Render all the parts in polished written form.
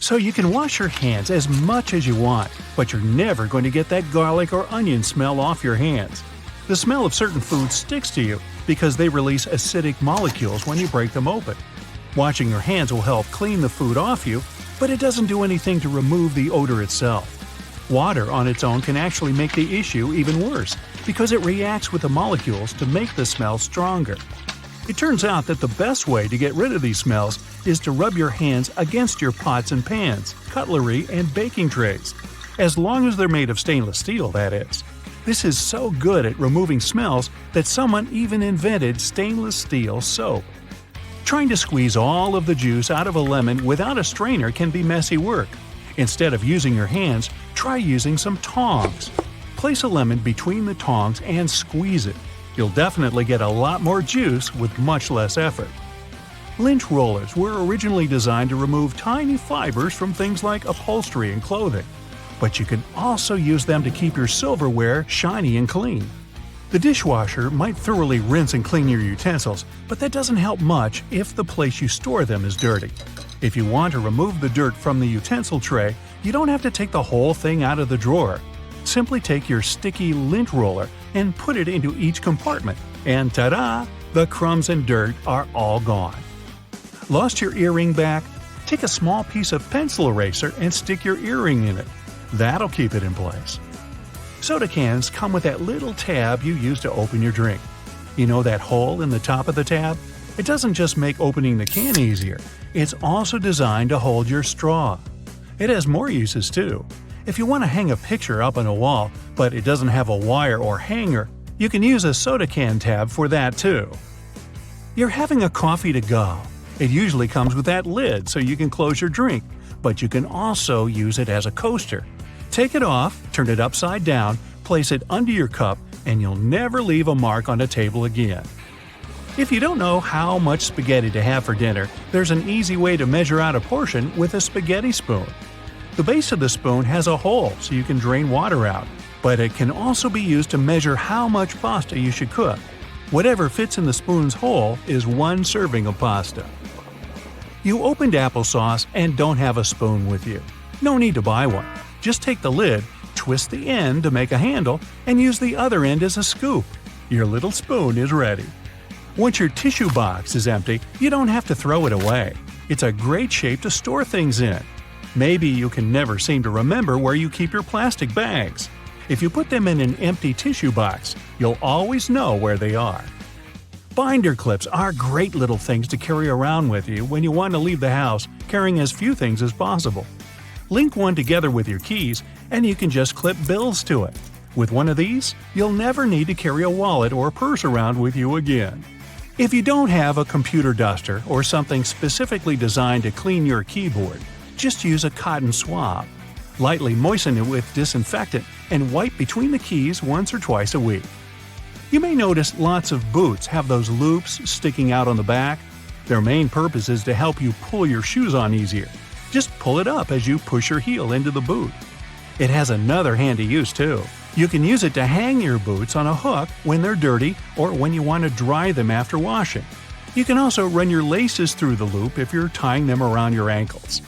So you can wash your hands as much as you want, but you're never going to get that garlic or onion smell off your hands. The smell of certain foods sticks to you because they release acidic molecules when you break them open. Washing your hands will help clean the food off you, but it doesn't do anything to remove the odor itself. Water on its own can actually make the issue even worse because it reacts with the molecules to make the smell stronger. It turns out that the best way to get rid of these smells is to rub your hands against your pots and pans, cutlery, and baking trays. As long as they're made of stainless steel, that is. This is so good at removing smells that someone even invented stainless steel soap. Trying to squeeze all of the juice out of a lemon without a strainer can be messy work. Instead of using your hands, try using some tongs. Place a lemon between the tongs and squeeze it. You'll definitely get a lot more juice with much less effort. Lint rollers were originally designed to remove tiny fibers from things like upholstery and clothing. But you can also use them to keep your silverware shiny and clean. The dishwasher might thoroughly rinse and clean your utensils, but that doesn't help much if the place you store them is dirty. If you want to remove the dirt from the utensil tray, you don't have to take the whole thing out of the drawer. Simply take your sticky lint roller and put it into each compartment, and ta-da! The crumbs and dirt are all gone. Lost your earring back? Take a small piece of pencil eraser and stick your earring in it. That'll keep it in place. Soda cans come with that little tab you use to open your drink. You know that hole in the top of the tab? It doesn't just make opening the can easier, it's also designed to hold your straw. It has more uses too. If you want to hang a picture up on a wall, but it doesn't have a wire or hanger, you can use a soda can tab for that too. You're having a coffee to go. It usually comes with that lid so you can close your drink, but you can also use it as a coaster. Take it off, turn it upside down, place it under your cup, and you'll never leave a mark on a table again. If you don't know how much spaghetti to have for dinner, there's an easy way to measure out a portion with a spaghetti spoon. The base of the spoon has a hole so you can drain water out, but it can also be used to measure how much pasta you should cook. Whatever fits in the spoon's hole is one serving of pasta. You opened applesauce and don't have a spoon with you. No need to buy one. Just take the lid, twist the end to make a handle, and use the other end as a scoop. Your little spoon is ready. Once your tissue box is empty, you don't have to throw it away. It's a great shape to store things in. Maybe you can never seem to remember where you keep your plastic bags. If you put them in an empty tissue box, you'll always know where they are. Binder clips are great little things to carry around with you when you want to leave the house carrying as few things as possible. Link one together with your keys, and you can just clip bills to it. With one of these, you'll never need to carry a wallet or purse around with you again. If you don't have a computer duster or something specifically designed to clean your keyboard, just use a cotton swab. Lightly moisten it with disinfectant and wipe between the keys once or twice a week. You may notice lots of boots have those loops sticking out on the back. Their main purpose is to help you pull your shoes on easier. Just pull it up as you push your heel into the boot. It has another handy use too. You can use it to hang your boots on a hook when they're dirty or when you want to dry them after washing. You can also run your laces through the loop if you're tying them around your ankles.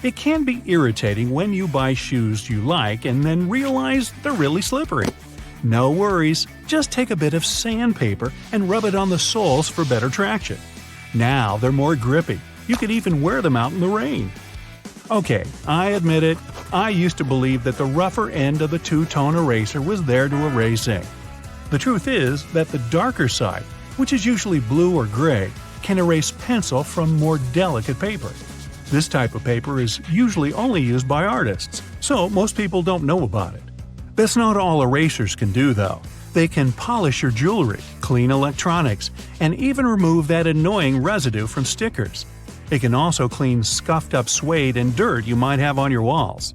It can be irritating when you buy shoes you like and then realize they're really slippery. No worries, just take a bit of sandpaper and rub it on the soles for better traction. Now they're more grippy. You can even wear them out in the rain. Okay, I admit it, I used to believe that the rougher end of the two-tone eraser was there to erase ink. The truth is that the darker side, which is usually blue or gray, can erase pencil from more delicate paper. This type of paper is usually only used by artists, so most people don't know about it. That's not all erasers can do though. They can polish your jewelry, clean electronics, and even remove that annoying residue from stickers. It can also clean scuffed up suede and dirt you might have on your walls.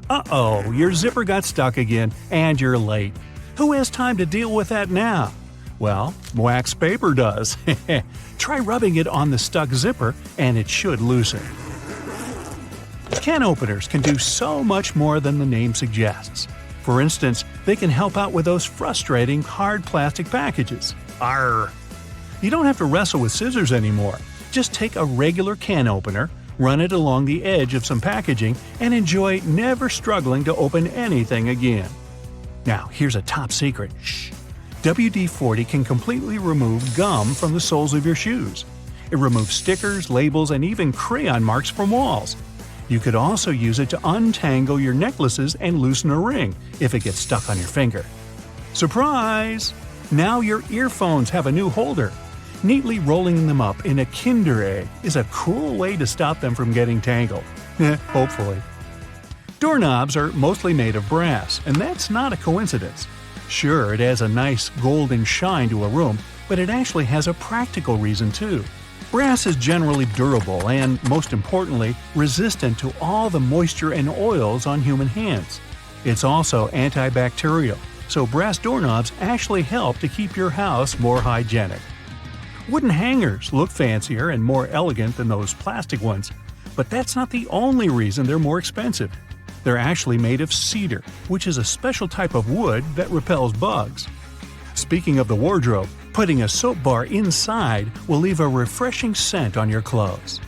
Uh-oh, your zipper got stuck again, and you're late. Who has time to deal with that now? Well, wax paper does. Try rubbing it on the stuck zipper, and it should loosen. Can openers can do so much more than the name suggests. For instance, they can help out with those frustrating hard plastic packages. Arrgh! You don't have to wrestle with scissors anymore. Just take a regular can opener, Run it along the edge of some packaging and enjoy never struggling to open anything again. Now, here's a top secret. Shh! WD-40 can completely remove gum from the soles of your shoes. It removes stickers, labels, and even crayon marks from walls. You could also use it to untangle your necklaces and loosen a ring if it gets stuck on your finger. Surprise! Now your earphones have a new holder. Neatly rolling them up in a Kinder Egg is a cool way to stop them from getting tangled. Hopefully. Doorknobs are mostly made of brass, and that's not a coincidence. Sure, it adds a nice golden shine to a room, but it actually has a practical reason too. Brass is generally durable and, most importantly, resistant to all the moisture and oils on human hands. It's also antibacterial, so brass doorknobs actually help to keep your house more hygienic. Wooden hangers look fancier and more elegant than those plastic ones, but that's not the only reason they're more expensive. They're actually made of cedar, which is a special type of wood that repels bugs. Speaking of the wardrobe, putting a soap bar inside will leave a refreshing scent on your clothes.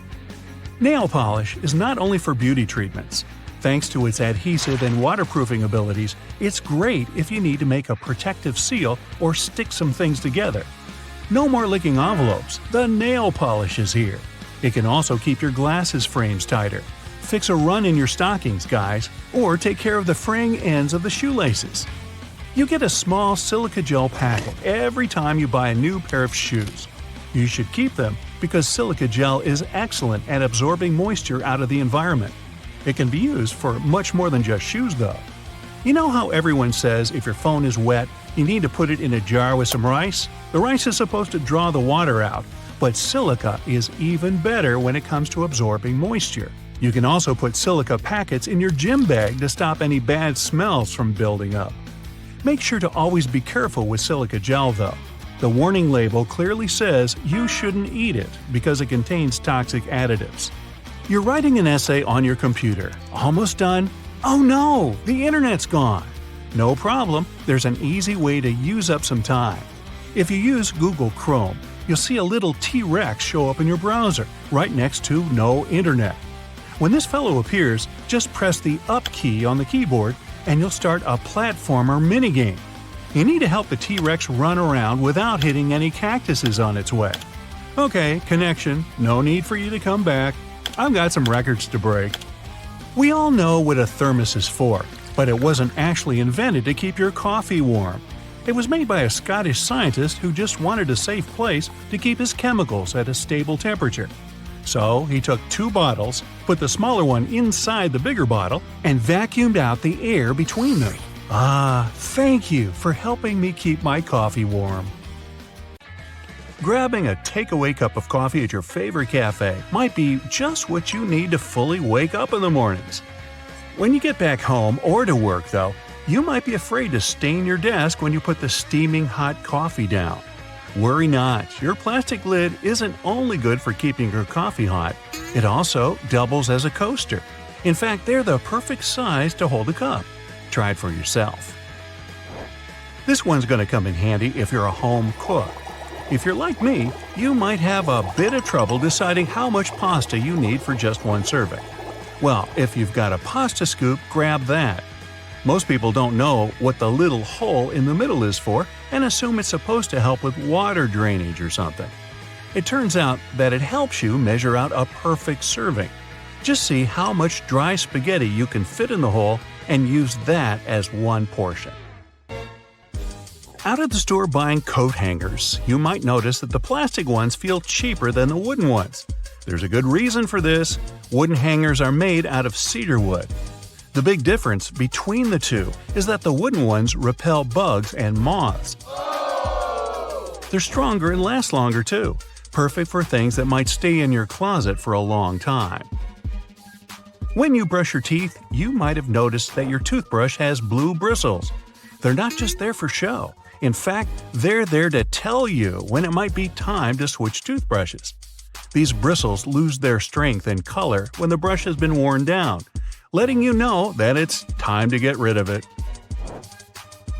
Nail polish is not only for beauty treatments. Thanks to its adhesive and waterproofing abilities, it's great if you need to make a protective seal or stick some things together. No more licking envelopes, the nail polish is here. It can also keep your glasses frames tighter. Fix a run in your stockings, guys, or take care of the fraying ends of the shoelaces. You get a small silica gel packet every time you buy a new pair of shoes. You should keep them because silica gel is excellent at absorbing moisture out of the environment. It can be used for much more than just shoes, though. You know how everyone says if your phone is wet, you need to put it in a jar with some rice? The rice is supposed to draw the water out, but silica is even better when it comes to absorbing moisture. You can also put silica packets in your gym bag to stop any bad smells from building up. Make sure to always be careful with silica gel, though. The warning label clearly says you shouldn't eat it because it contains toxic additives. You're writing an essay on your computer. Almost done? Oh no! The internet's gone! No problem, there's an easy way to use up some time. If you use Google Chrome, you'll see a little T-Rex show up in your browser, right next to No Internet. When this fellow appears, just press the Up key on the keyboard and you'll start a platformer minigame. You need to help the T-Rex run around without hitting any cactuses on its way. Okay, connection, no need for you to come back. I've got some records to break. We all know what a thermos is for, but it wasn't actually invented to keep your coffee warm. It was made by a Scottish scientist who just wanted a safe place to keep his chemicals at a stable temperature. So he took 2 bottles, put the smaller one inside the bigger bottle, and vacuumed out the air between them. Ah, thank you for helping me keep my coffee warm. Grabbing a takeaway cup of coffee at your favorite cafe might be just what you need to fully wake up in the mornings. When you get back home or to work, though, you might be afraid to stain your desk when you put the steaming hot coffee down. Worry not, your plastic lid isn't only good for keeping your coffee hot, it also doubles as a coaster. In fact, they're the perfect size to hold a cup. Try it for yourself. This one's going to come in handy if you're a home cook. If you're like me, you might have a bit of trouble deciding how much pasta you need for just one serving. Well, if you've got a pasta scoop, grab that. Most people don't know what the little hole in the middle is for and assume it's supposed to help with water drainage or something. It turns out that it helps you measure out a perfect serving. Just see how much dry spaghetti you can fit in the hole and use that as one portion. Out at the store buying coat hangers, you might notice that the plastic ones feel cheaper than the wooden ones. There's a good reason for this. Wooden hangers are made out of cedar wood. The big difference between the two is that the wooden ones repel bugs and moths. They're stronger and last longer too, perfect for things that might stay in your closet for a long time. When you brush your teeth, you might have noticed that your toothbrush has blue bristles. They're not just there for show. In fact, they're there to tell you when it might be time to switch toothbrushes. These bristles lose their strength and color when the brush has been worn down, letting you know that it's time to get rid of it.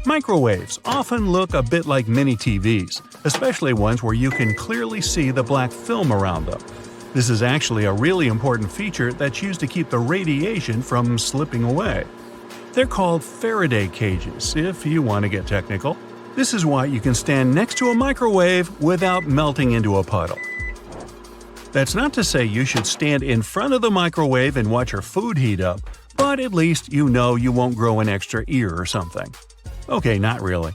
Microwaves often look a bit like mini TVs, especially ones where you can clearly see the black film around them. This is actually a really important feature that's used to keep the radiation from slipping away. They're called Faraday cages, if you want to get technical. This is why you can stand next to a microwave without melting into a puddle. That's not to say you should stand in front of the microwave and watch your food heat up, but at least you know you won't grow an extra ear or something. Okay, not really.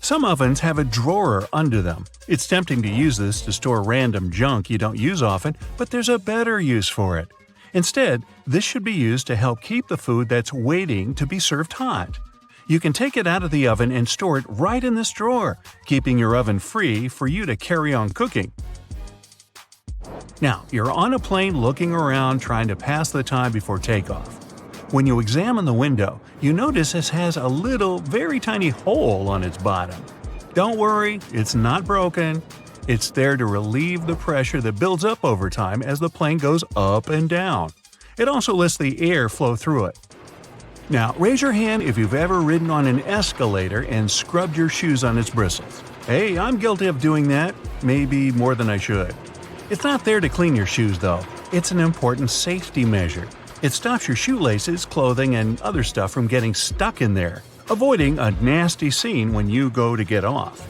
Some ovens have a drawer under them. It's tempting to use this to store random junk you don't use often, but there's a better use for it. Instead, this should be used to help keep the food that's waiting to be served hot. You can take it out of the oven and store it right in this drawer, keeping your oven free for you to carry on cooking. Now, you're on a plane looking around trying to pass the time before takeoff. When you examine the window, you notice it has a little, very tiny hole on its bottom. Don't worry, it's not broken. It's there to relieve the pressure that builds up over time as the plane goes up and down. It also lets the air flow through it. Now, raise your hand if you've ever ridden on an escalator and scrubbed your shoes on its bristles. Hey, I'm guilty of doing that, maybe more than I should. It's not there to clean your shoes, though. It's an important safety measure. It stops your shoelaces, clothing, and other stuff from getting stuck in there, avoiding a nasty scene when you go to get off.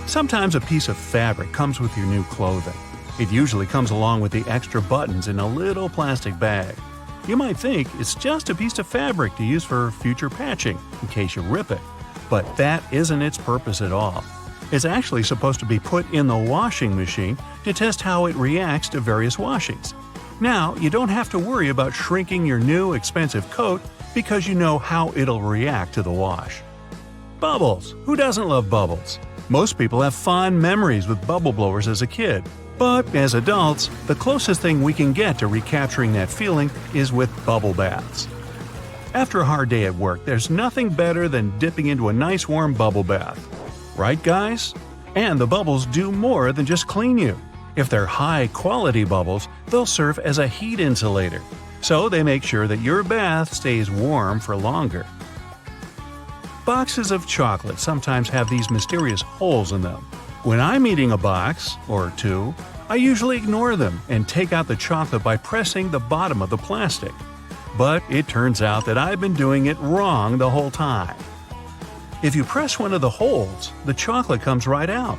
Sometimes a piece of fabric comes with your new clothing. It usually comes along with the extra buttons in a little plastic bag. You might think it's just a piece of fabric to use for future patching, in case you rip it. But that isn't its purpose at all. It's actually supposed to be put in the washing machine to test how it reacts to various washings. Now, you don't have to worry about shrinking your new expensive coat because you know how it'll react to the wash. Bubbles! Who doesn't love bubbles? Most people have fond memories with bubble blowers as a kid. But as adults, the closest thing we can get to recapturing that feeling is with bubble baths. After a hard day at work, there's nothing better than dipping into a nice warm bubble bath. Right, guys? And the bubbles do more than just clean you. If they're high-quality bubbles, they'll serve as a heat insulator. So they make sure that your bath stays warm for longer. Boxes of chocolate sometimes have these mysterious holes in them. When I'm eating a box, or two, I usually ignore them and take out the chocolate by pressing the bottom of the plastic. But it turns out that I've been doing it wrong the whole time. If you press one of the holes, the chocolate comes right out.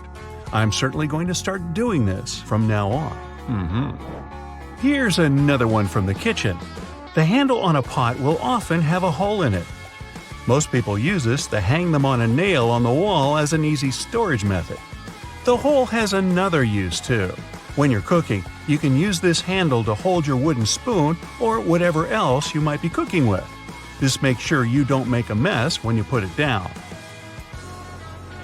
I'm certainly going to start doing this from now on. Here's another one from the kitchen. The handle on a pot will often have a hole in it. Most people use this to hang them on a nail on the wall as an easy storage method. The hole has another use too. When you're cooking, you can use this handle to hold your wooden spoon or whatever else you might be cooking with. This makes sure you don't make a mess when you put it down.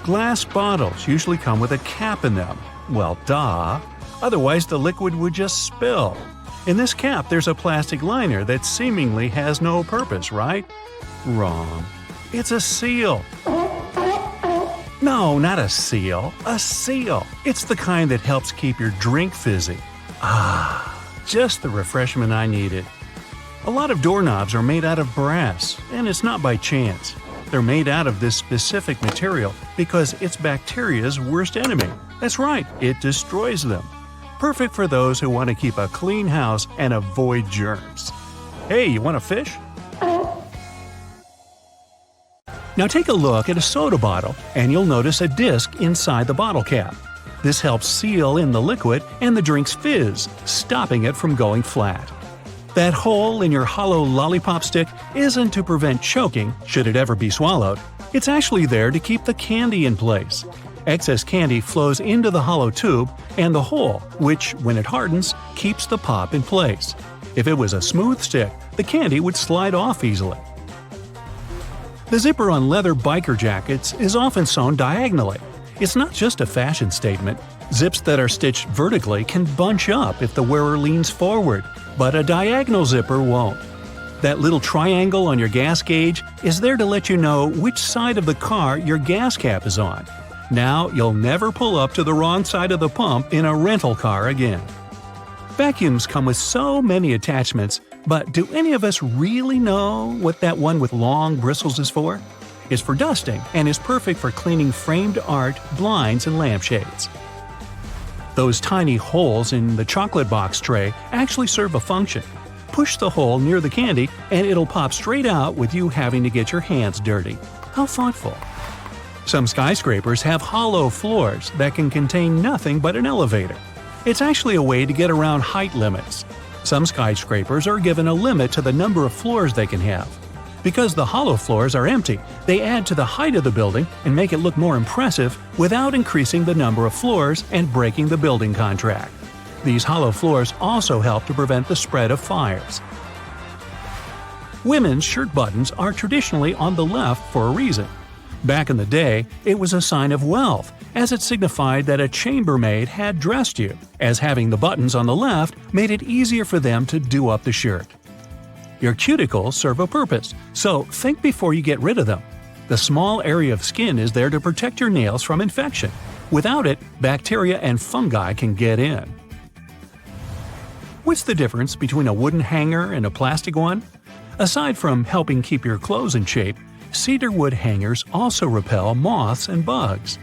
Glass bottles usually come with a cap in them. Well, duh. Otherwise, the liquid would just spill. In this cap, there's a plastic liner that seemingly has no purpose, right? Wrong. It's a seal. No, not a seal. A seal. It's the kind that helps keep your drink fizzy. Just the refreshment I needed. A lot of doorknobs are made out of brass, and it's not by chance. They're made out of this specific material because it's bacteria's worst enemy. That's right, it destroys them. Perfect for those who want to keep a clean house and avoid germs. Hey, you want a fish? Now take a look at a soda bottle, and you'll notice a disc inside the bottle cap. This helps seal in the liquid and the drink's fizz, stopping it from going flat. That hole in your hollow lollipop stick isn't to prevent choking, should it ever be swallowed. It's actually there to keep the candy in place. Excess candy flows into the hollow tube and the hole, which, when it hardens, keeps the pop in place. If it was a smooth stick, the candy would slide off easily. The zipper on leather biker jackets is often sewn diagonally. It's not just a fashion statement. Zips that are stitched vertically can bunch up if the wearer leans forward, but a diagonal zipper won't. That little triangle on your gas gauge is there to let you know which side of the car your gas cap is on. Now you'll never pull up to the wrong side of the pump in a rental car again. Vacuums come with so many attachments, but do any of us really know what that one with long bristles is for? It's for dusting and is perfect for cleaning framed art, blinds, and lampshades. Those tiny holes in the chocolate box tray actually serve a function. Push the hole near the candy and it'll pop straight out with you having to get your hands dirty. How thoughtful. Some skyscrapers have hollow floors that can contain nothing but an elevator. It's actually a way to get around height limits. Some skyscrapers are given a limit to the number of floors they can have. Because the hollow floors are empty, they add to the height of the building and make it look more impressive without increasing the number of floors and breaking the building contract. These hollow floors also help to prevent the spread of fires. Women's shirt buttons are traditionally on the left for a reason. Back in the day, it was a sign of wealth, as it signified that a chambermaid had dressed you, as having the buttons on the left made it easier for them to do up the shirt. Your cuticles serve a purpose, so think before you get rid of them. The small area of skin is there to protect your nails from infection. Without it, bacteria and fungi can get in. What's the difference between a wooden hanger and a plastic one? Aside from helping keep your clothes in shape, cedar wood hangers also repel moths and bugs.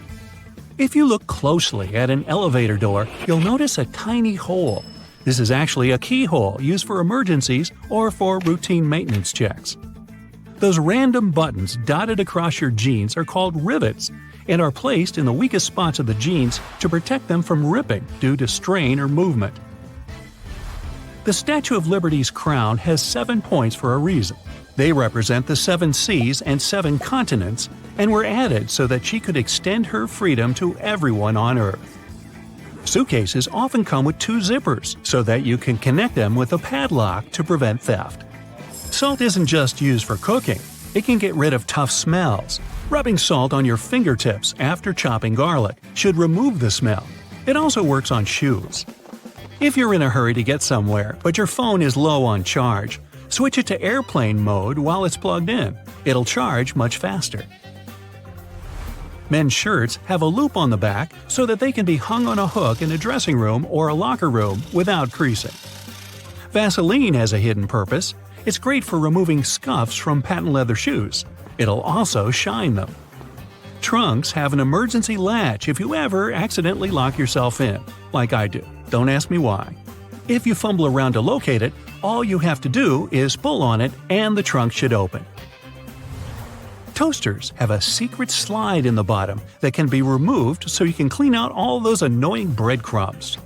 If you look closely at an elevator door, you'll notice a tiny hole. This is actually a keyhole used for emergencies or for routine maintenance checks. Those random buttons dotted across your jeans are called rivets and are placed in the weakest spots of the jeans to protect them from ripping due to strain or movement. The Statue of Liberty's crown has 7 points for a reason. They represent the 7 seas and 7 continents and were added so that she could extend her freedom to everyone on Earth. Suitcases often come with 2 zippers so that you can connect them with a padlock to prevent theft. Salt isn't just used for cooking. It can get rid of tough smells. Rubbing salt on your fingertips after chopping garlic should remove the smell. It also works on shoes. If you're in a hurry to get somewhere, but your phone is low on charge, switch it to airplane mode while it's plugged in. It'll charge much faster. Men's shirts have a loop on the back so that they can be hung on a hook in a dressing room or a locker room without creasing. Vaseline has a hidden purpose. It's great for removing scuffs from patent leather shoes. It'll also shine them. Trunks have an emergency latch if you ever accidentally lock yourself in, like I do. Don't ask me why. If you fumble around to locate it, all you have to do is pull on it and the trunk should open. Toasters have a secret slide in the bottom that can be removed so you can clean out all those annoying breadcrumbs.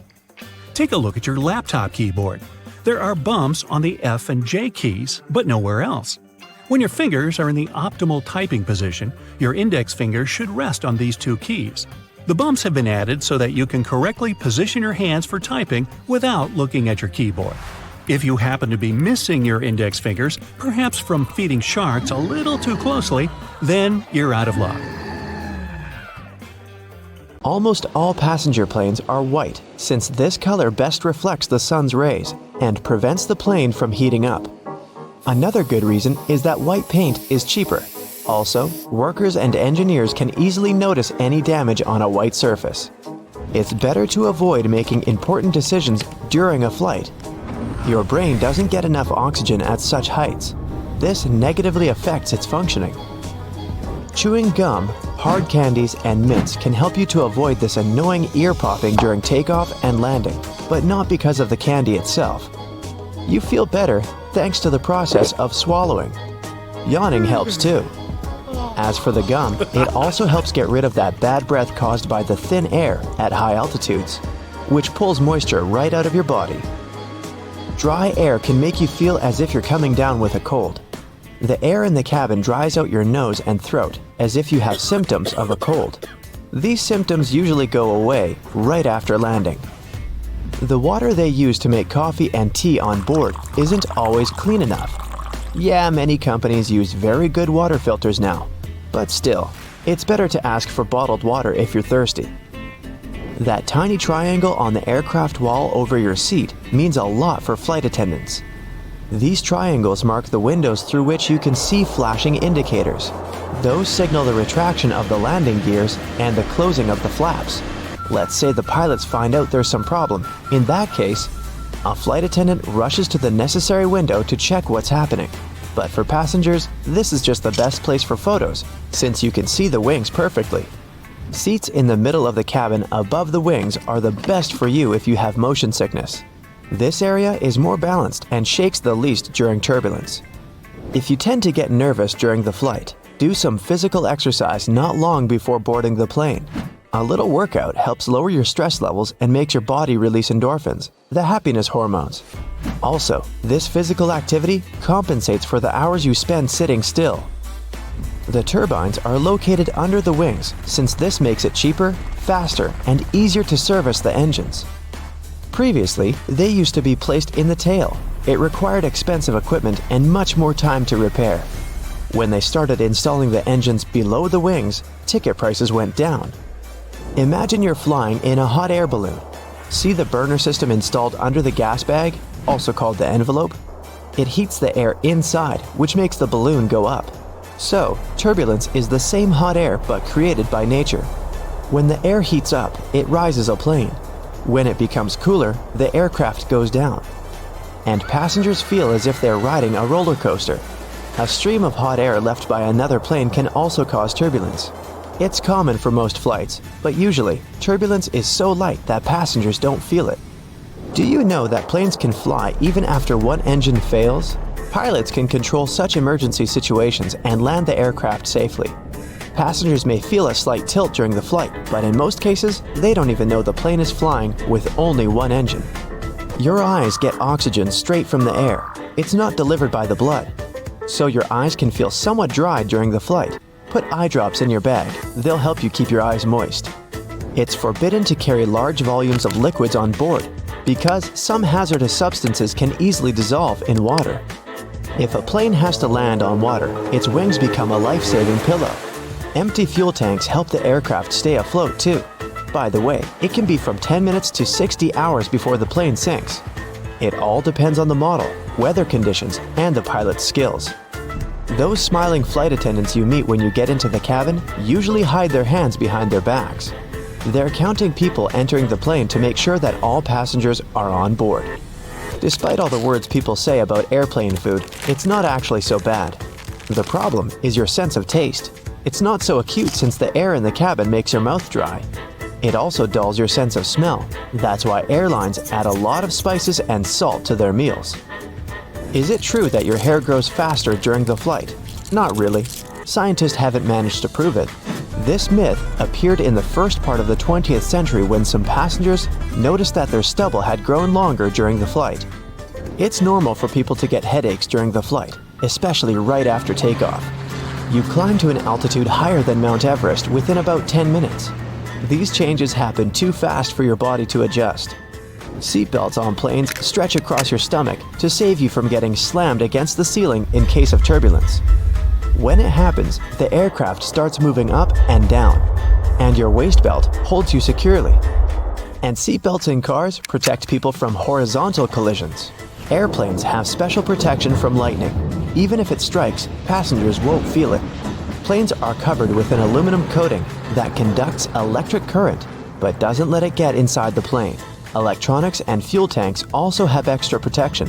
Take a look at your laptop keyboard. There are bumps on the F and J keys, but nowhere else. When your fingers are in the optimal typing position, your index finger should rest on these 2 keys. The bumps have been added so that you can correctly position your hands for typing without looking at your keyboard. If you happen to be missing your index fingers, perhaps from feeding sharks a little too closely, then you're out of luck. Almost all passenger planes are white, since this color best reflects the sun's rays and prevents the plane from heating up. Another good reason is that white paint is cheaper. Also, workers and engineers can easily notice any damage on a white surface. It's better to avoid making important decisions during a flight. Your brain doesn't get enough oxygen at such heights. This negatively affects its functioning. Chewing gum, hard candies, and mints can help you to avoid this annoying ear popping during takeoff and landing, but not because of the candy itself. You feel better thanks to the process of swallowing. Yawning helps too. As for the gum, it also helps get rid of that bad breath caused by the thin air at high altitudes, which pulls moisture right out of your body. Dry air can make you feel as if you're coming down with a cold. The air in the cabin dries out your nose and throat as if you have symptoms of a cold. These symptoms usually go away right after landing. The water they use to make coffee and tea on board isn't always clean enough. Yeah, many companies use very good water filters now, but still, it's better to ask for bottled water if you're thirsty. That tiny triangle on the aircraft wall over your seat means a lot for flight attendants. These triangles mark the windows through which you can see flashing indicators. Those signal the retraction of the landing gears and the closing of the flaps. Let's say the pilots find out there's some problem. In that case, a flight attendant rushes to the necessary window to check what's happening. But for passengers, this is just the best place for photos, since you can see the wings perfectly. Seats in the middle of the cabin above the wings are the best for you if you have motion sickness. This area is more balanced and shakes the least during turbulence. If you tend to get nervous during the flight, do some physical exercise not long before boarding the plane. A little workout helps lower your stress levels and makes your body release endorphins, the happiness hormones. Also, this physical activity compensates for the hours you spend sitting still. The turbines are located under the wings since this makes it cheaper, faster, and easier to service the engines. Previously, they used to be placed in the tail. It required expensive equipment and much more time to repair. When they started installing the engines below the wings, ticket prices went down. Imagine you're flying in a hot air balloon. See the burner system installed under the gas bag, also called the envelope? It heats the air inside, which makes the balloon go up. So, turbulence is the same hot air but created by nature. When the air heats up, it rises a plane. When it becomes cooler, the aircraft goes down. And passengers feel as if they're riding a roller coaster. A stream of hot air left by another plane can also cause turbulence. It's common for most flights, but usually, turbulence is so light that passengers don't feel it. Do you know that planes can fly even after one engine fails? Pilots can control such emergency situations and land the aircraft safely. Passengers may feel a slight tilt during the flight, but in most cases, they don't even know the plane is flying with only one engine. Your eyes get oxygen straight from the air. It's not delivered by the blood. So your eyes can feel somewhat dry during the flight. Put eye drops in your bag. They'll help you keep your eyes moist. It's forbidden to carry large volumes of liquids on board because some hazardous substances can easily dissolve in water. If a plane has to land on water, its wings become a life-saving pillow. Empty fuel tanks help the aircraft stay afloat too. By the way, it can be from 10 minutes to 60 hours before the plane sinks. It all depends on the model, weather conditions, and the pilot's skills. Those smiling flight attendants you meet when you get into the cabin usually hide their hands behind their backs. They're counting people entering the plane to make sure that all passengers are on board. Despite all the words people say about airplane food, it's not actually so bad. The problem is your sense of taste. It's not so acute since the air in the cabin makes your mouth dry. It also dulls your sense of smell. That's why airlines add a lot of spices and salt to their meals. Is it true that your hair grows faster during the flight? Not really. Scientists haven't managed to prove it. This myth appeared in the first part of the 20th century when some passengers noticed that their stubble had grown longer during the flight. It's normal for people to get headaches during the flight, especially right after takeoff. You climb to an altitude higher than Mount Everest within about 10 minutes. These changes happen too fast for your body to adjust. Seatbelts on planes stretch across your stomach to save you from getting slammed against the ceiling in case of turbulence. When it happens, the aircraft starts moving up and down, and your waist belt holds you securely. And seatbelts in cars protect people from horizontal collisions. Airplanes have special protection from lightning. Even if it strikes, passengers won't feel it. Planes are covered with an aluminum coating that conducts electric current, but doesn't let it get inside the plane. Electronics and fuel tanks also have extra protection.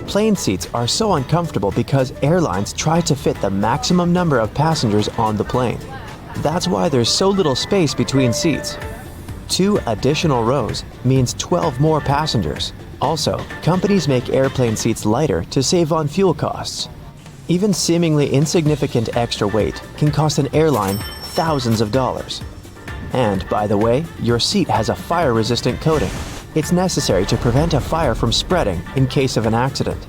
Plane seats are so uncomfortable because airlines try to fit the maximum number of passengers on the plane. That's why there's so little space between seats. 2 additional rows means 12 more passengers. Also, companies make airplane seats lighter to save on fuel costs. Even seemingly insignificant extra weight can cost an airline thousands of dollars. And, by the way, your seat has a fire-resistant coating. It's necessary to prevent a fire from spreading in case of an accident.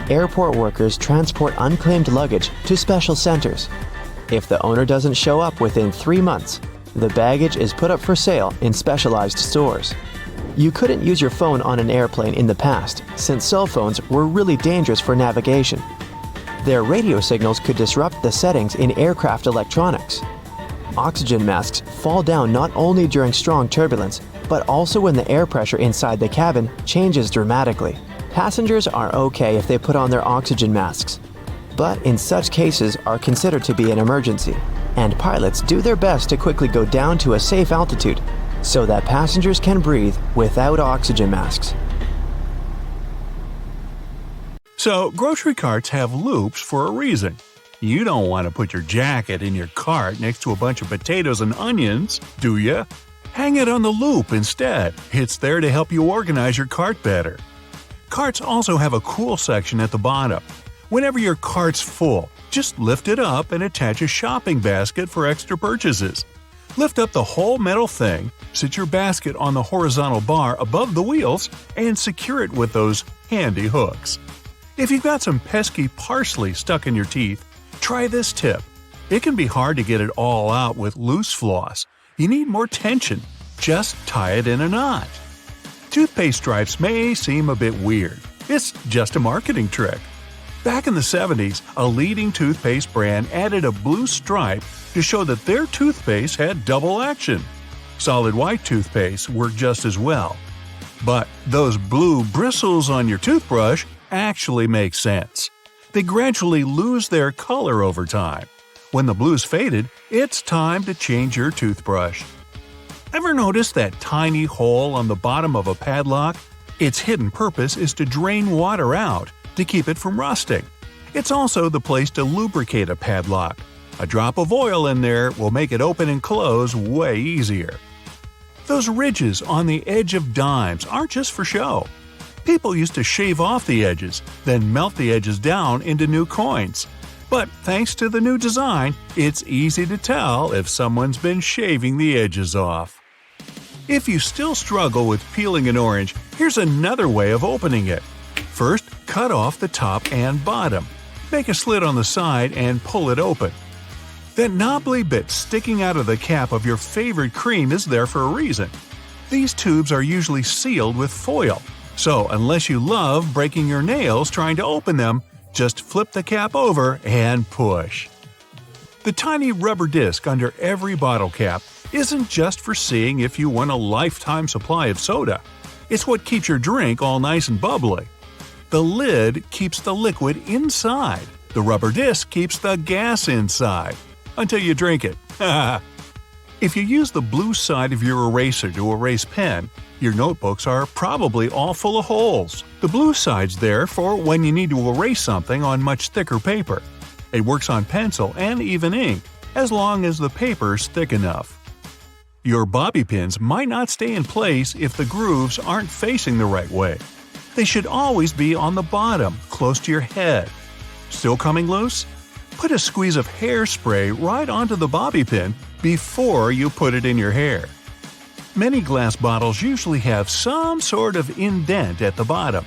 Airport workers transport unclaimed luggage to special centers. If the owner doesn't show up within 3 months, the baggage is put up for sale in specialized stores. You couldn't use your phone on an airplane in the past, since cell phones were really dangerous for navigation. Their radio signals could disrupt the settings in aircraft electronics. Oxygen masks fall down not only during strong turbulence, but also when the air pressure inside the cabin changes dramatically. Passengers are okay if they put on their oxygen masks, but in such cases are considered to be an emergency, and pilots do their best to quickly go down to a safe altitude so that passengers can breathe without oxygen masks. So, grocery carts have loops for a reason. You don't want to put your jacket in your cart next to a bunch of potatoes and onions, do you? Hang it on the loop instead. It's there to help you organize your cart better. Carts also have a cool section at the bottom. Whenever your cart's full, just lift it up and attach a shopping basket for extra purchases. Lift up the whole metal thing, sit your basket on the horizontal bar above the wheels, and secure it with those handy hooks. If you've got some pesky parsley stuck in your teeth, try this tip. It can be hard to get it all out with loose floss. You need more tension. Just tie it in a knot. Toothpaste stripes may seem a bit weird. It's just a marketing trick. Back in the 70s, a leading toothpaste brand added a blue stripe to show that their toothpaste had double action. Solid white toothpaste worked just as well. But those blue bristles on your toothbrush actually make sense. They gradually lose their color over time. When the blue's faded, it's time to change your toothbrush. Ever notice that tiny hole on the bottom of a padlock? Its hidden purpose is to drain water out, to keep it from rusting. It's also the place to lubricate a padlock. A drop of oil in there will make it open and close way easier. Those ridges on the edge of dimes aren't just for show. People used to shave off the edges, then melt the edges down into new coins. But thanks to the new design, it's easy to tell if someone's been shaving the edges off. If you still struggle with peeling an orange, here's another way of opening it. First, cut off the top and bottom. Make a slit on the side and pull it open. That knobbly bit sticking out of the cap of your favorite cream is there for a reason. These tubes are usually sealed with foil, so unless you love breaking your nails trying to open them, just flip the cap over and push. The tiny rubber disc under every bottle cap isn't just for seeing if you want a lifetime supply of soda. It's what keeps your drink all nice and bubbly. The lid keeps the liquid inside. The rubber disc keeps the gas inside. Until you drink it. If you use the blue side of your eraser to erase pen, your notebooks are probably all full of holes. The blue side's there for when you need to erase something on much thicker paper. It works on pencil and even ink, as long as the paper's thick enough. Your bobby pins might not stay in place if the grooves aren't facing the right way. They should always be on the bottom, close to your head. Still coming loose? Put a squeeze of hairspray right onto the bobby pin before you put it in your hair. Many glass bottles usually have some sort of indent at the bottom.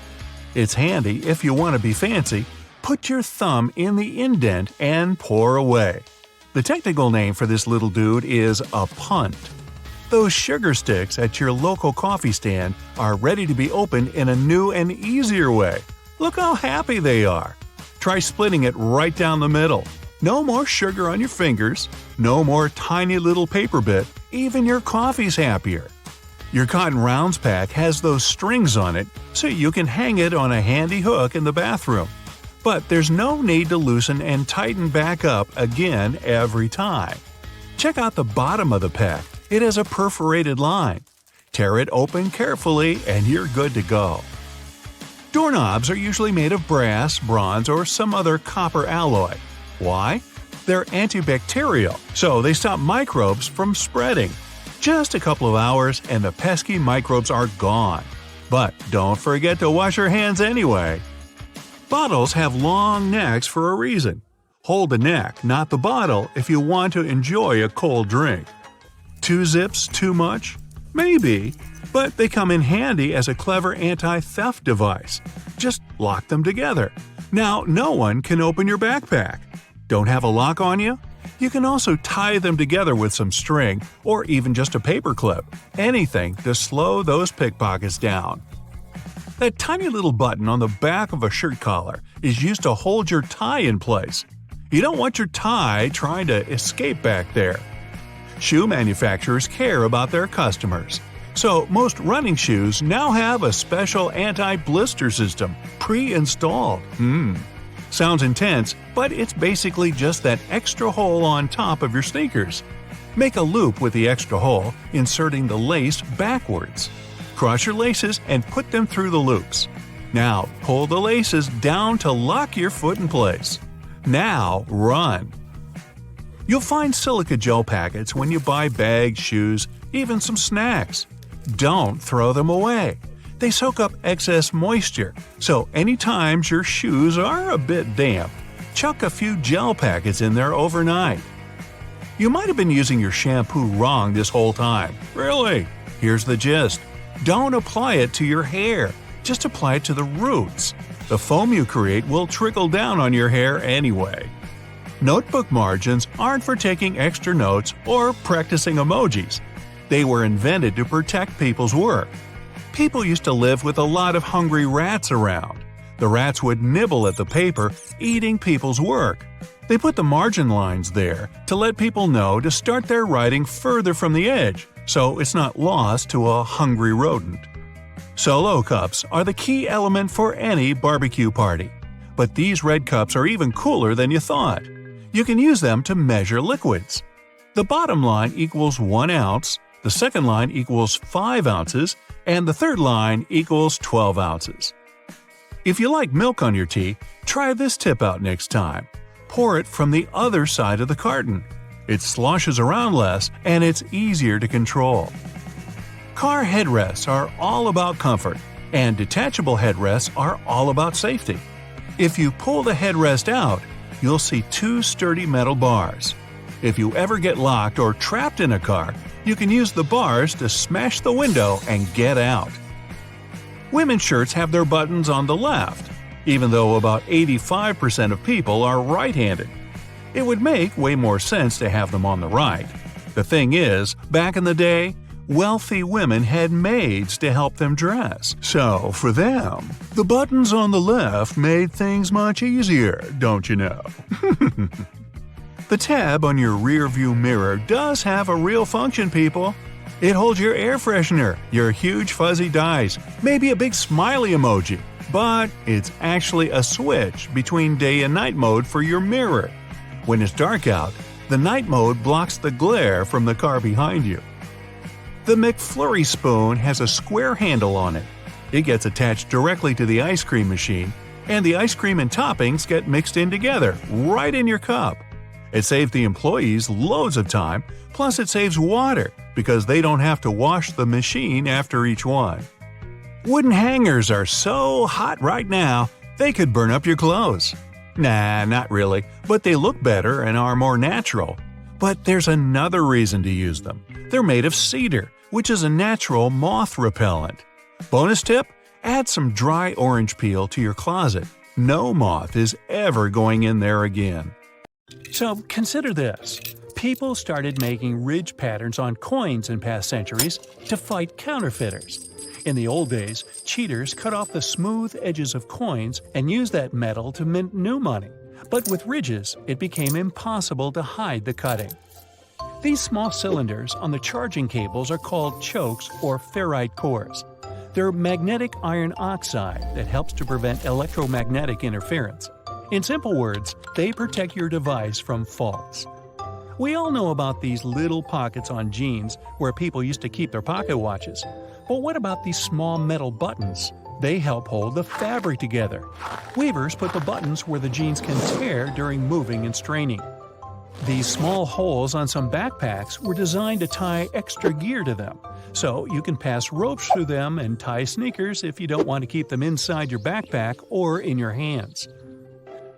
It's handy if you want to be fancy. Put your thumb in the indent and pour away. The technical name for this little dude is a punt. Those sugar sticks at your local coffee stand are ready to be opened in a new and easier way. Look how happy they are. Try splitting it right down the middle. No more sugar on your fingers, no more tiny little paper bit, even your coffee's happier. Your Cotton Rounds pack has those strings on it so you can hang it on a handy hook in the bathroom. But there's no need to loosen and tighten back up again every time. Check out the bottom of the pack. It has a perforated line. Tear it open carefully and you're good to go. Doorknobs are usually made of brass, bronze, or some other copper alloy. Why? They're antibacterial, so they stop microbes from spreading. Just a couple of hours and the pesky microbes are gone. But don't forget to wash your hands anyway. Bottles have long necks for a reason. Hold the neck, not the bottle, if you want to enjoy a cold drink. 2 zips too much? Maybe, but they come in handy as a clever anti-theft device. Just lock them together. Now no one can open your backpack. Don't have a lock on you? You can also tie them together with some string or even just a paper clip. Anything to slow those pickpockets down. That tiny little button on the back of a shirt collar is used to hold your tie in place. You don't want your tie trying to escape back there. Shoe manufacturers care about their customers. So most running shoes now have a special anti-blister system pre-installed. Sounds intense, but it's basically just that extra hole on top of your sneakers. Make a loop with the extra hole, inserting the lace backwards. Cross your laces and put them through the loops. Now pull the laces down to lock your foot in place. Now run! You'll find silica gel packets when you buy bags, shoes, even some snacks. Don't throw them away. They soak up excess moisture, so anytime your shoes are a bit damp, chuck a few gel packets in there overnight. You might have been using your shampoo wrong this whole time. Really? Here's the gist. Don't apply it to your hair. Just apply it to the roots. The foam you create will trickle down on your hair anyway. Notebook margins aren't for taking extra notes or practicing emojis. They were invented to protect people's work. People used to live with a lot of hungry rats around. The rats would nibble at the paper, eating people's work. They put the margin lines there to let people know to start their writing further from the edge, so it's not lost to a hungry rodent. Solo cups are the key element for any barbecue party. But these red cups are even cooler than you thought. You can use them to measure liquids. The bottom line equals 1 ounce, the second line equals 5 ounces, and the third line equals 12 ounces. If you like milk on your tea, try this tip out next time. Pour it from the other side of the carton. It sloshes around less and it's easier to control. Car headrests are all about comfort, and detachable headrests are all about safety. If you pull the headrest out, you'll see 2 sturdy metal bars. If you ever get locked or trapped in a car, you can use the bars to smash the window and get out. Women's shirts have their buttons on the left, even though about 85% of people are right-handed. It would make way more sense to have them on the right. The thing is, back in the day, wealthy women had maids to help them dress. So, for them, the buttons on the left made things much easier, don't you know? The tab on your rearview mirror does have a real function, people. It holds your air freshener, your huge fuzzy dice, maybe a big smiley emoji, but it's actually a switch between day and night mode for your mirror. When it's dark out, the night mode blocks the glare from the car behind you. The McFlurry spoon has a square handle on it. It gets attached directly to the ice cream machine, and the ice cream and toppings get mixed in together, right in your cup. It saves the employees loads of time, plus it saves water, because they don't have to wash the machine after each one. Wooden hangers are so hot right now, they could burn up your clothes. Nah, not really, but they look better and are more natural. But there's another reason to use them. They're made of cedar, which is a natural moth repellent. Bonus tip? Add some dry orange peel to your closet. No moth is ever going in there again. So consider this. People started making ridge patterns on coins in past centuries to fight counterfeiters. In the old days, cheaters cut off the smooth edges of coins and used that metal to mint new money. But with ridges, it became impossible to hide the cutting. These small cylinders on the charging cables are called chokes or ferrite cores. They're magnetic iron oxide that helps to prevent electromagnetic interference. In simple words, they protect your device from faults. We all know about these little pockets on jeans where people used to keep their pocket watches. But what about these small metal buttons? They help hold the fabric together. Weavers put the buttons where the jeans can tear during moving and straining. These small holes on some backpacks were designed to tie extra gear to them, so you can pass ropes through them and tie sneakers if you don't want to keep them inside your backpack or in your hands.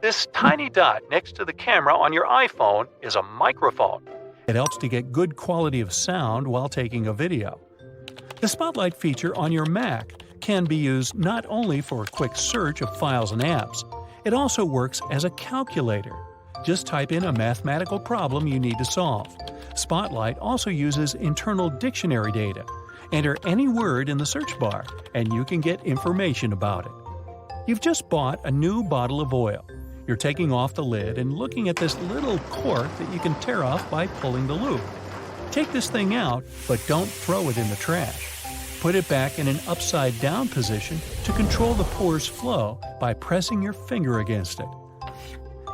This tiny dot next to the camera on your iPhone is a microphone. It helps to get good quality of sound while taking a video. The Spotlight feature on your Mac can be used not only for a quick search of files and apps, it also works as a calculator. Just type in a mathematical problem you need to solve. Spotlight also uses internal dictionary data. Enter any word in the search bar, and you can get information about it. You've just bought a new bottle of oil. You're taking off the lid and looking at this little cork that you can tear off by pulling the loop. Take this thing out, but don't throw it in the trash. Put it back in an upside-down position to control the pour's flow by pressing your finger against it.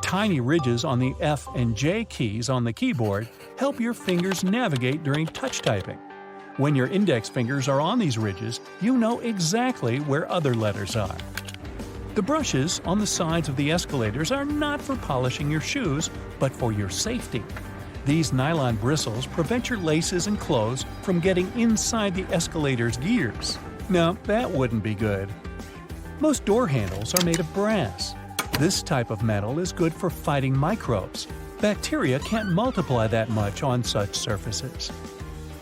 Tiny ridges on the F and J keys on the keyboard help your fingers navigate during touch typing. When your index fingers are on these ridges, you know exactly where other letters are. The brushes on the sides of the escalators are not for polishing your shoes, but for your safety. These nylon bristles prevent your laces and clothes from getting inside the escalator's gears. No, that wouldn't be good. Most door handles are made of brass. This type of metal is good for fighting microbes. Bacteria can't multiply that much on such surfaces.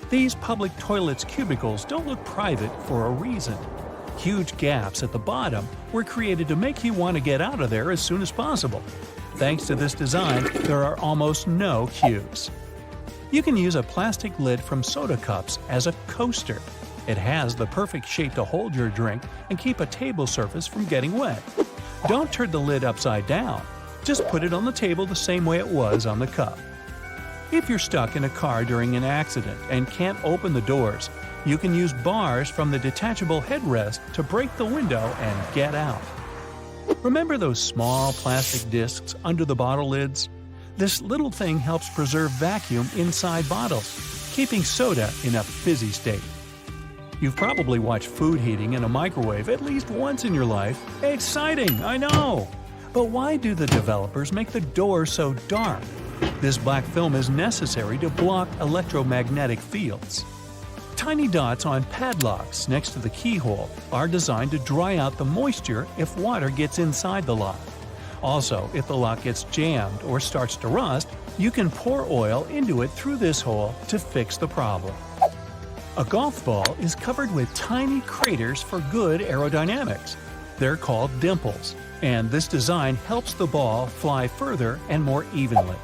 These public toilets' cubicles don't look private for a reason. Huge gaps at the bottom were created to make you want to get out of there as soon as possible. Thanks to this design, there are almost no queues. You can use a plastic lid from soda cups as a coaster. It has the perfect shape to hold your drink and keep a table surface from getting wet. Don't turn the lid upside down. Just put it on the table the same way it was on the cup. If you're stuck in a car during an accident and can't open the doors, you can use bars from the detachable headrest to break the window and get out. Remember those small plastic discs under the bottle lids? This little thing helps preserve vacuum inside bottles, keeping soda in a fizzy state. You've probably watched food heating in a microwave at least once in your life. Exciting, I know! But why do the developers make the door so dark? This black film is necessary to block electromagnetic fields. Tiny dots on padlocks next to the keyhole are designed to dry out the moisture if water gets inside the lock. Also, if the lock gets jammed or starts to rust, you can pour oil into it through this hole to fix the problem. A golf ball is covered with tiny craters for good aerodynamics. They're called dimples, and this design helps the ball fly further and more evenly.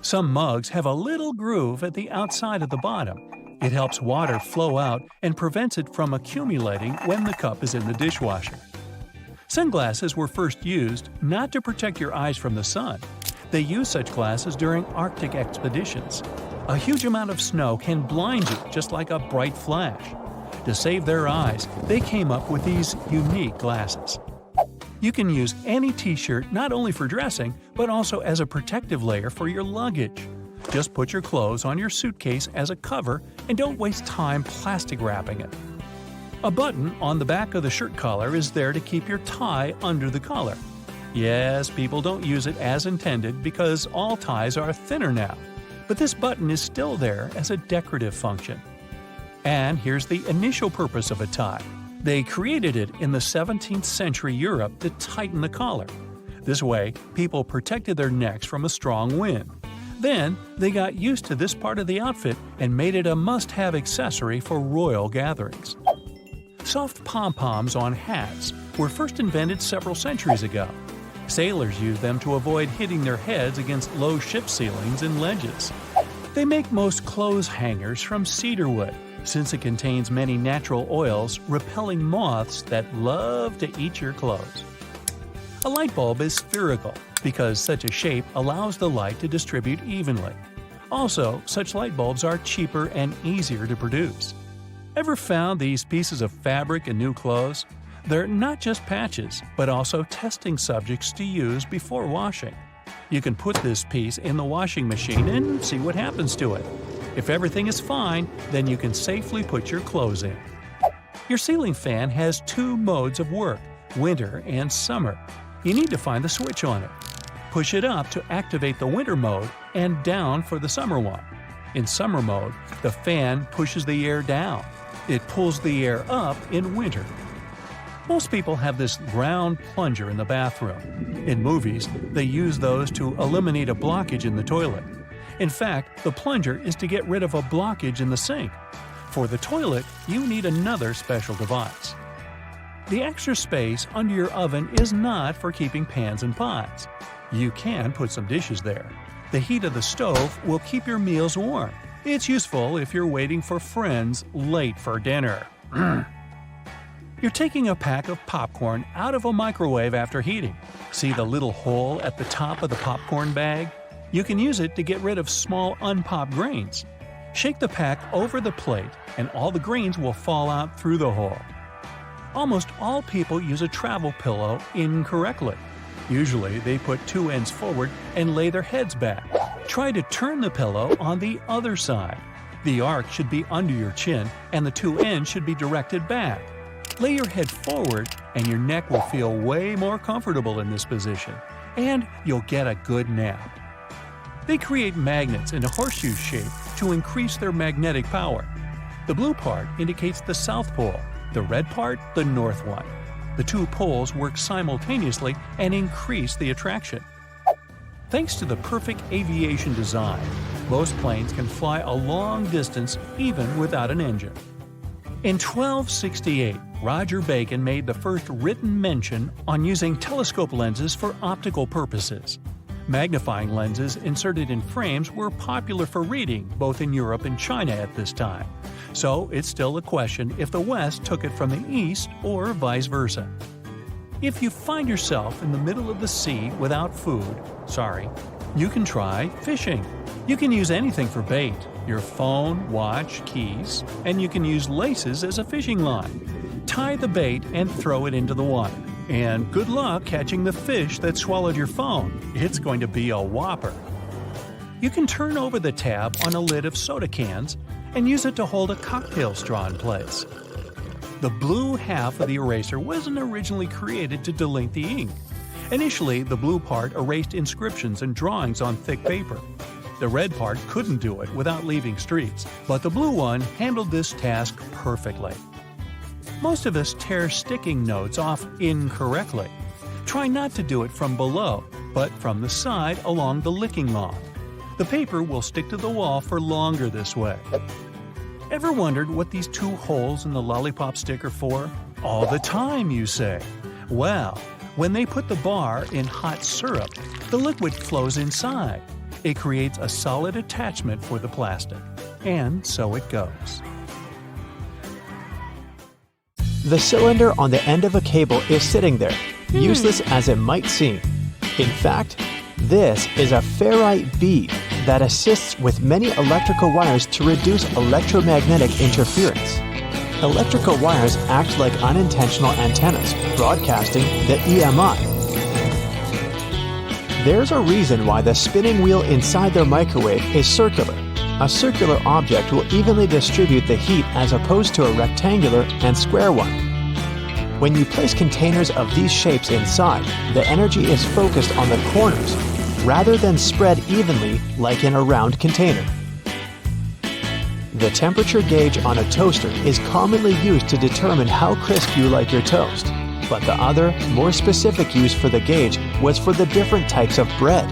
Some mugs have a little groove at the outside of the bottom. It helps water flow out and prevents it from accumulating when the cup is in the dishwasher. Sunglasses were first used not to protect your eyes from the sun. They used such glasses during Arctic expeditions. A huge amount of snow can blind you just like a bright flash. To save their eyes, they came up with these unique glasses. You can use any t-shirt not only for dressing, but also as a protective layer for your luggage. Just put your clothes on your suitcase as a cover and don't waste time plastic wrapping it. A button on the back of the shirt collar is there to keep your tie under the collar. Yes, people don't use it as intended because all ties are thinner now, but this button is still there as a decorative function. And here's the initial purpose of a tie. They created it in the 17th century Europe to tighten the collar. This way, people protected their necks from a strong wind. Then, they got used to this part of the outfit and made it a must-have accessory for royal gatherings. Soft pom-poms on hats were first invented several centuries ago. Sailors used them to avoid hitting their heads against low ship ceilings and ledges. They make most clothes hangers from cedar wood, since it contains many natural oils repelling moths that love to eat your clothes. A light bulb is spherical because such a shape allows the light to distribute evenly. Also, such light bulbs are cheaper and easier to produce. Ever found these pieces of fabric in new clothes? They're not just patches, but also testing subjects to use before washing. You can put this piece in the washing machine and see what happens to it. If everything is fine, then you can safely put your clothes in. Your ceiling fan has two modes of work, winter and summer. You need to find the switch on it. Push it up to activate the winter mode and down for the summer one. In summer mode, the fan pushes the air down. It pulls the air up in winter. Most people have this round plunger in the bathroom. In movies, they use those to eliminate a blockage in the toilet. In fact, the plunger is to get rid of a blockage in the sink. For the toilet, you need another special device. The extra space under your oven is not for keeping pans and pots. You can put some dishes there. The heat of the stove will keep your meals warm. It's useful if you're waiting for friends late for dinner. You're taking a pack of popcorn out of a microwave after heating. See the little hole at the top of the popcorn bag? You can use it to get rid of small unpopped grains. Shake the pack over the plate and all the grains will fall out through the hole. Almost all people use a travel pillow incorrectly. Usually, they put two ends forward and lay their heads back. Try to turn the pillow on the other side. The arc should be under your chin and the two ends should be directed back. Lay your head forward and your neck will feel way more comfortable in this position, and you'll get a good nap. They create magnets in a horseshoe shape to increase their magnetic power. The blue part indicates the south pole, the red part the north one. The two poles work simultaneously and increase the attraction. Thanks to the perfect aviation design, most planes can fly a long distance even without an engine. In 1268, Roger Bacon made the first written mention on using telescope lenses for optical purposes. Magnifying lenses inserted in frames were popular for reading both in Europe and China at this time, so it's still a question if the West took it from the East or vice versa. If you find yourself in the middle of the sea without food, you can try fishing. You can use anything for bait, your phone, watch, keys, and you can use laces as a fishing line. Tie the bait and throw it into the water. And good luck catching the fish that swallowed your phone. It's going to be a whopper. You can turn over the tab on a lid of soda cans and use it to hold a cocktail straw in place. The blue half of the eraser wasn't originally created to delink the ink. Initially, the blue part erased inscriptions and drawings on thick paper. The red part couldn't do it without leaving streaks, but the blue one handled this task perfectly. Most of us tear sticking notes off incorrectly. Try not to do it from below, but from the side along the licking log. The paper will stick to the wall for longer this way. Ever wondered what these two holes in the lollipop stick are for? All the time, you say. Well, when they put the bar in hot syrup, the liquid flows inside. It creates a solid attachment for the plastic. And so it goes. The cylinder on the end of a cable is sitting there, useless as it might seem. In fact, this is a ferrite bead that assists with many electrical wires to reduce electromagnetic interference. Electrical wires act like unintentional antennas, broadcasting the EMI. There's a reason why the spinning wheel inside their microwave is circular. A circular object will evenly distribute the heat as opposed to a rectangular and square one. When you place containers of these shapes inside, the energy is focused on the corners, rather than spread evenly like in a round container. The temperature gauge on a toaster is commonly used to determine how crisp you like your toast, but the other, more specific use for the gauge was for the different types of bread.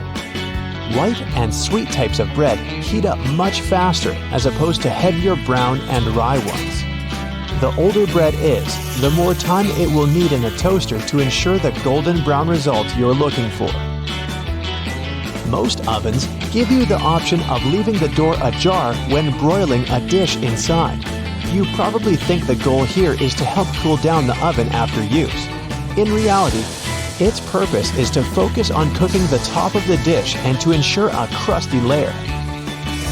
White and sweet types of bread heat up much faster as opposed to heavier brown and rye ones. The older bread is, the more time it will need in a toaster to ensure the golden brown result you're looking for. Most ovens give you the option of leaving the door ajar when broiling a dish inside. You probably think the goal here is to help cool down the oven after use. In reality, its purpose is to focus on cooking the top of the dish and to ensure a crusty layer.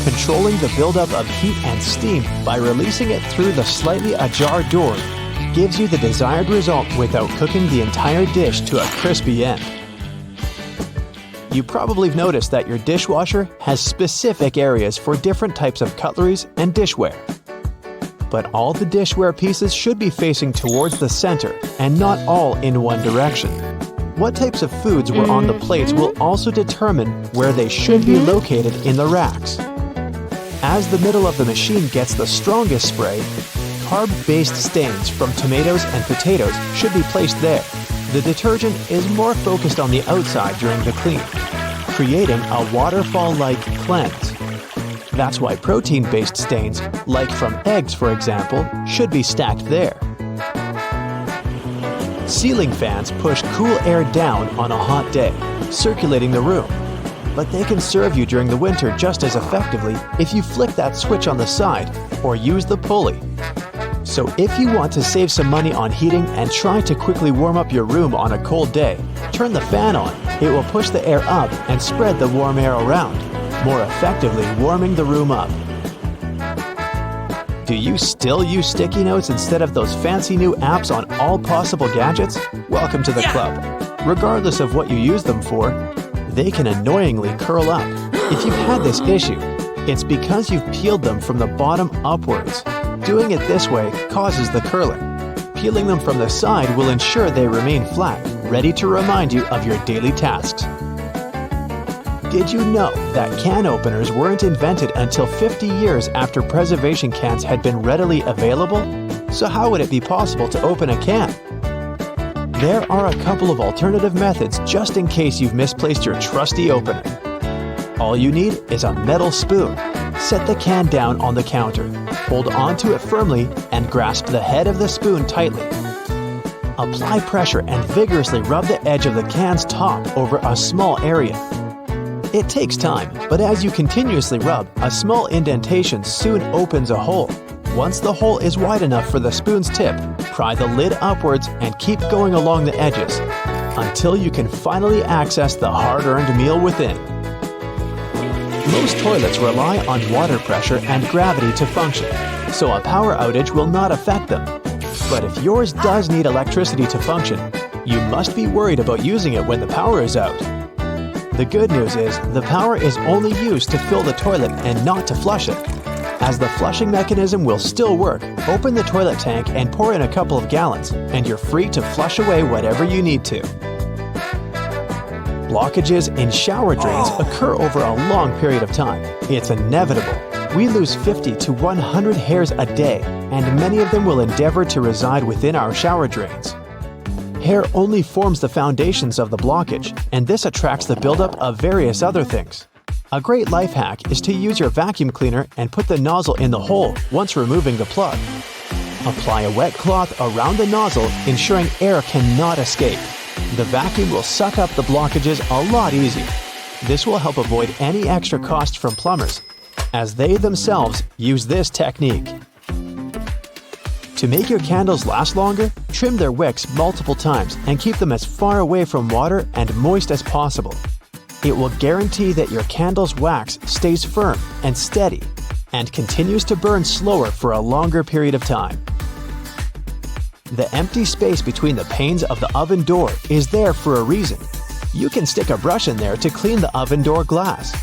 Controlling the buildup of heat and steam by releasing it through the slightly ajar door gives you the desired result without cooking the entire dish to a crispy end. You probably have noticed that your dishwasher has specific areas for different types of cutleries and dishware. But all the dishware pieces should be facing towards the center and not all in one direction. What types of foods were on the plates will also determine where they should be located in the racks. As the middle of the machine gets the strongest spray, carb-based stains from tomatoes and potatoes should be placed there. The detergent is more focused on the outside during the clean, creating a waterfall-like cleanse. That's why protein-based stains, like from eggs for example, should be stacked there. Ceiling fans push cool air down on a hot day, circulating the room. But they can serve you during the winter just as effectively if you flick that switch on the side or use the pulley. So if you want to save some money on heating and try to quickly warm up your room on a cold day, turn the fan on. It will push the air up and spread the warm air around, more effectively warming the room up. Do you still use sticky notes instead of those fancy new apps on all possible gadgets? Welcome to the club. Regardless of what you use them for, they can annoyingly curl up. If you've had this issue, it's because you've peeled them from the bottom upwards. Doing it this way causes the curling. peeling them from the side will ensure they remain flat, ready to remind you of your daily tasks. Did you know that can openers weren't invented until 50 years after preservation cans had been readily available? So how would it be possible to open a can? There are a couple of alternative methods just in case you've misplaced your trusty opener. All you need is a metal spoon. Set the can down on the counter, hold onto it firmly, and grasp the head of the spoon tightly. Apply pressure and vigorously rub the edge of the can's top over a small area. It takes time, but as you continuously rub, a small indentation soon opens a hole. Once the hole is wide enough for the spoon's tip, pry the lid upwards and keep going along the edges until you can finally access the hard-earned meal within. Most toilets rely on water pressure and gravity to function, so a power outage will not affect them. But if yours does need electricity to function, you must be worried about using it when the power is out. The good news is the power is only used to fill the toilet and not to flush it. As the flushing mechanism will still work, open the toilet tank and pour in a couple of gallons, and you're free to flush away whatever you need to. Blockages in shower drains occur over a long period of time. It's inevitable. We lose 50 to 100 hairs a day, and many of them will endeavor to reside within our shower drains. Hair only forms the foundations of the blockage, and this attracts the buildup of various other things. A great life hack is to use your vacuum cleaner and put the nozzle in the hole once removing the plug. Apply a wet cloth around the nozzle, ensuring air cannot escape. The vacuum will suck up the blockages a lot easier. This will help avoid any extra cost from plumbers, as they themselves use this technique. To make your candles last longer, trim their wicks multiple times and keep them as far away from water and moist as possible. It will guarantee that your candle's wax stays firm and steady and continues to burn slower for a longer period of time. The empty space between the panes of the oven door is there for a reason. You can stick a brush in there to clean the oven door glass.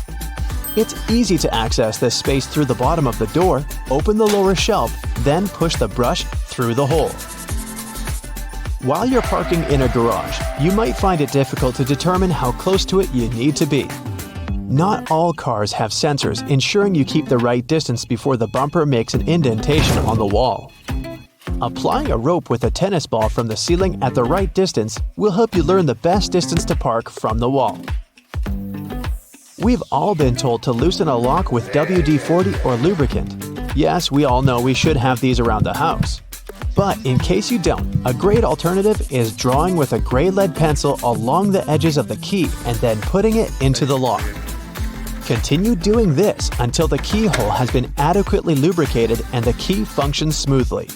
It's easy to access this space through the bottom of the door, open the lower shelf, then push the brush through the hole. While you're parking in a garage, you might find it difficult to determine how close to it you need to be. Not all cars have sensors ensuring you keep the right distance before the bumper makes an indentation on the wall. Applying a rope with a tennis ball from the ceiling at the right distance will help you learn the best distance to park from the wall. We've all been told to loosen a lock with WD-40 or lubricant. Yes, we all know we should have these around the house. But in case you don't, a great alternative is drawing with a gray lead pencil along the edges of the key and then putting it into the lock. Continue doing this until the keyhole has been adequately lubricated and the key functions smoothly.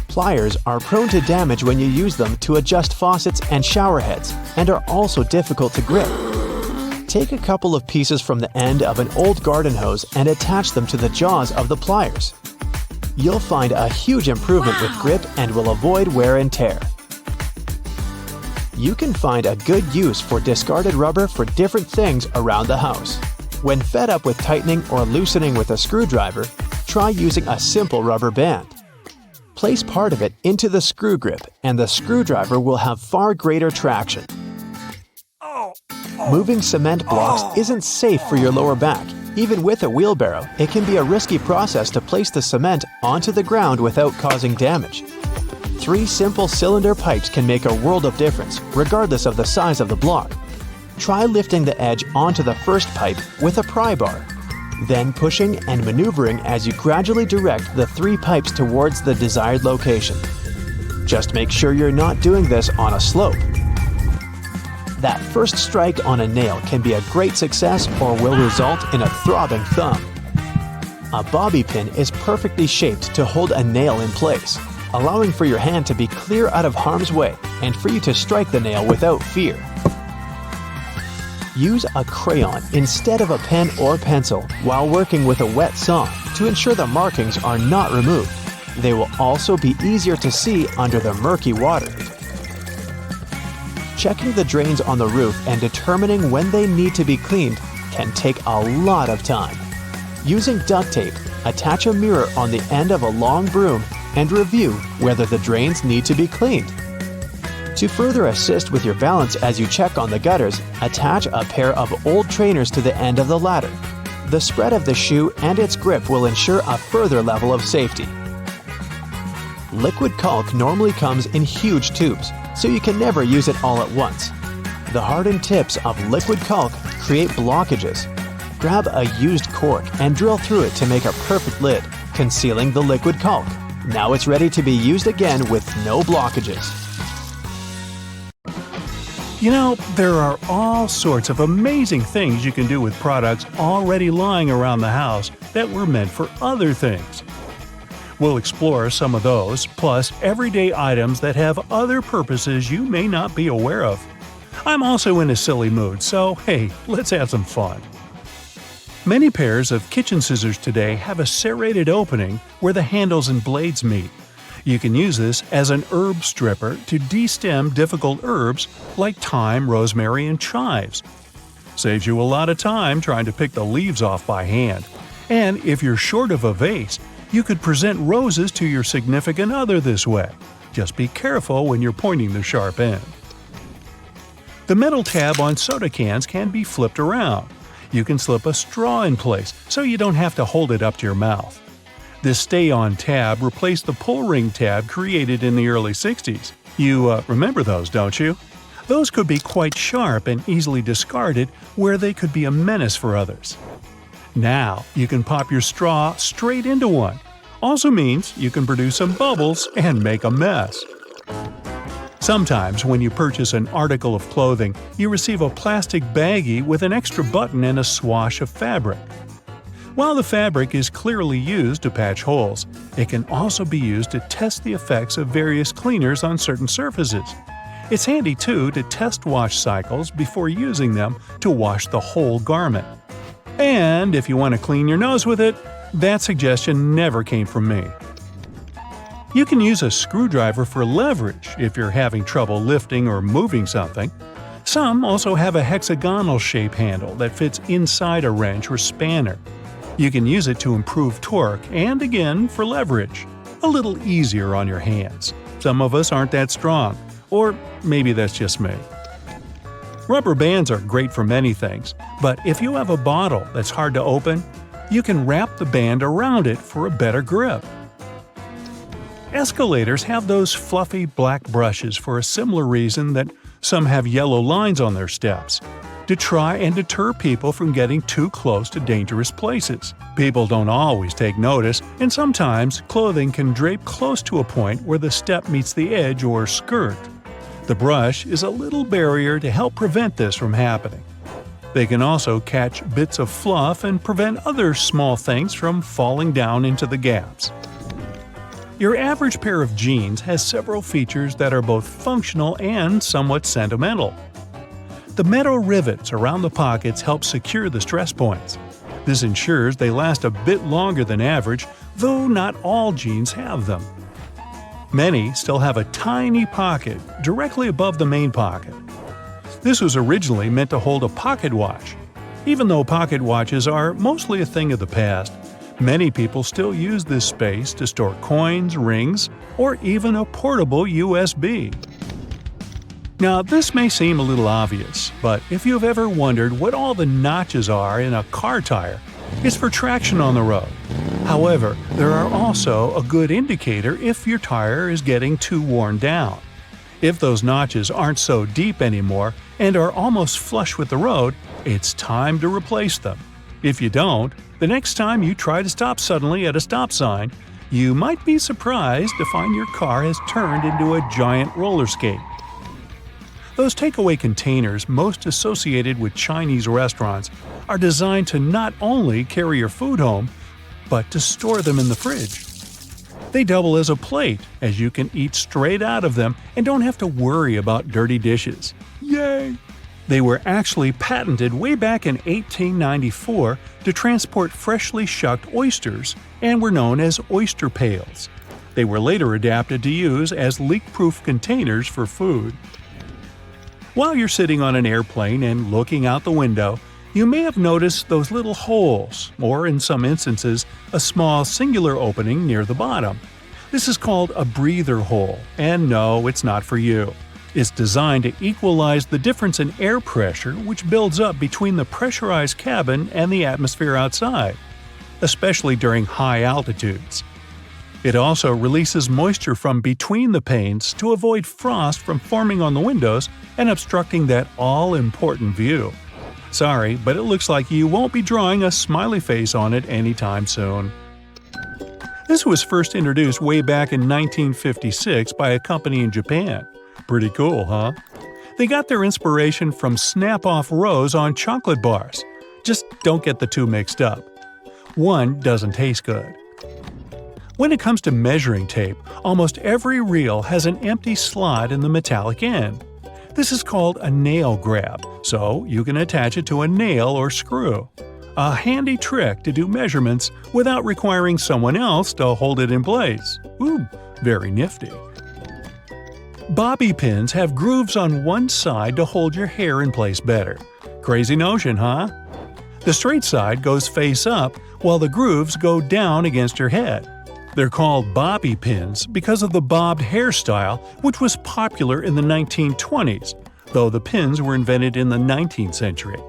Pliers are prone to damage when you use them to adjust faucets and shower heads and are also difficult to grip. Take a couple of pieces from the end of an old garden hose and attach them to the jaws of the pliers. You'll find a huge improvement with grip and will avoid wear and tear. You can find a good use for discarded rubber for different things around the house. When fed up with tightening or loosening with a screwdriver, try using a simple rubber band. Place part of it into the screw grip and the screwdriver will have far greater traction. Moving cement blocks isn't safe for your lower back. Even with a wheelbarrow, it can be a risky process to place the cement onto the ground without causing damage. 3 simple cylinder pipes can make a world of difference, regardless of the size of the block. Try lifting the edge onto the first pipe with a pry bar, then pushing and maneuvering as you gradually direct the 3 pipes towards the desired location. Just make sure you're not doing this on a slope. That first strike on a nail can be a great success or will result in a throbbing thumb. A bobby pin is perfectly shaped to hold a nail in place, allowing for your hand to be clear out of harm's way and for you to strike the nail without fear. Use a crayon instead of a pen or pencil while working with a wet saw to ensure the markings are not removed. They will also be easier to see under the murky water. Checking the drains on the roof and determining when they need to be cleaned can take a lot of time. Using duct tape, attach a mirror on the end of a long broom and review whether the drains need to be cleaned. To further assist with your balance as you check on the gutters, attach a pair of old trainers to the end of the ladder. The spread of the shoe and its grip will ensure a further level of safety. Liquid caulk normally comes in huge tubes, so you can never use it all at once. The hardened tips of liquid caulk create blockages. Grab a used cork and drill through it to make a perfect lid, concealing the liquid caulk. Now it's ready to be used again with no blockages. You know, there are all sorts of amazing things you can do with products already lying around the house that were meant for other things. We'll explore some of those, plus everyday items that have other purposes you may not be aware of. I'm also in a silly mood, so hey, let's have some fun. Many pairs of kitchen scissors today have a serrated opening where the handles and blades meet. You can use this as an herb stripper to destem difficult herbs like thyme, rosemary, and chives. Saves you a lot of time trying to pick the leaves off by hand. And if you're short of a vase, you could present roses to your significant other this way. Just be careful when you're pointing the sharp end. The metal tab on soda cans can be flipped around. You can slip a straw in place so you don't have to hold it up to your mouth. This stay-on tab replaced the pull ring tab created in the early 60s. You remember those, don't you? Those could be quite sharp and easily discarded where they could be a menace for others. Now you can pop your straw straight into one. Also means you can produce some bubbles and make a mess. Sometimes when you purchase an article of clothing, you receive a plastic baggie with an extra button and a swash of fabric. While the fabric is clearly used to patch holes, it can also be used to test the effects of various cleaners on certain surfaces. It's handy too to test wash cycles before using them to wash the whole garment. And if you want to clean your nose with it, that suggestion never came from me. You can use a screwdriver for leverage if you're having trouble lifting or moving something. Some also have a hexagonal shape handle that fits inside a wrench or spanner. You can use it to improve torque and, again, for leverage. A little easier on your hands. Some of us aren't that strong. Or maybe that's just me. Rubber bands are great for many things, but if you have a bottle that's hard to open, you can wrap the band around it for a better grip. Escalators have those fluffy black brushes for a similar reason that some have yellow lines on their steps. To try and deter people from getting too close to dangerous places. People don't always take notice, and sometimes clothing can drape close to a point where the step meets the edge or skirt. The brush is a little barrier to help prevent this from happening. They can also catch bits of fluff and prevent other small things from falling down into the gaps. Your average pair of jeans has several features that are both functional and somewhat sentimental. The metal rivets around the pockets help secure the stress points. This ensures they last a bit longer than average, though not all jeans have them. Many still have a tiny pocket directly above the main pocket. This was originally meant to hold a pocket watch. Even though pocket watches are mostly a thing of the past, many people still use this space to store coins, rings, or even a portable USB. Now, this may seem a little obvious, but if you've ever wondered what all the notches are in a car tire, it's for traction on the road. However, there are also a good indicator if your tire is getting too worn down. If those notches aren't so deep anymore and are almost flush with the road, it's time to replace them. If you don't, the next time you try to stop suddenly at a stop sign, you might be surprised to find your car has turned into a giant roller skate. Those takeaway containers most associated with Chinese restaurants are designed to not only carry your food home, but to store them in the fridge. They double as a plate, as you can eat straight out of them and don't have to worry about dirty dishes. Yay! They were actually patented way back in 1894 to transport freshly shucked oysters and were known as oyster pails. They were later adapted to use as leak-proof containers for food. While you're sitting on an airplane and looking out the window, you may have noticed those little holes, or in some instances, a small singular opening near the bottom. This is called a breather hole, and no, it's not for you. It's designed to equalize the difference in air pressure which builds up between the pressurized cabin and the atmosphere outside, especially during high altitudes. It also releases moisture from between the panes to avoid frost from forming on the windows and obstructing that all-important view. Sorry, but it looks like you won't be drawing a smiley face on it anytime soon. This was first introduced way back in 1956 by a company in Japan. Pretty cool, huh? They got their inspiration from snap-off rows on chocolate bars. Just don't get the two mixed up. One doesn't taste good. When it comes to measuring tape, almost every reel has an empty slot in the metallic end. This is called a nail grab, so you can attach it to a nail or screw. A handy trick to do measurements without requiring someone else to hold it in place. Ooh, very nifty. Bobby pins have grooves on one side to hold your hair in place better. Crazy notion, huh? The straight side goes face up, while the grooves go down against your head. They're called bobby pins because of the bobbed hairstyle, which was popular in the 1920s, though the pins were invented in the 19th century.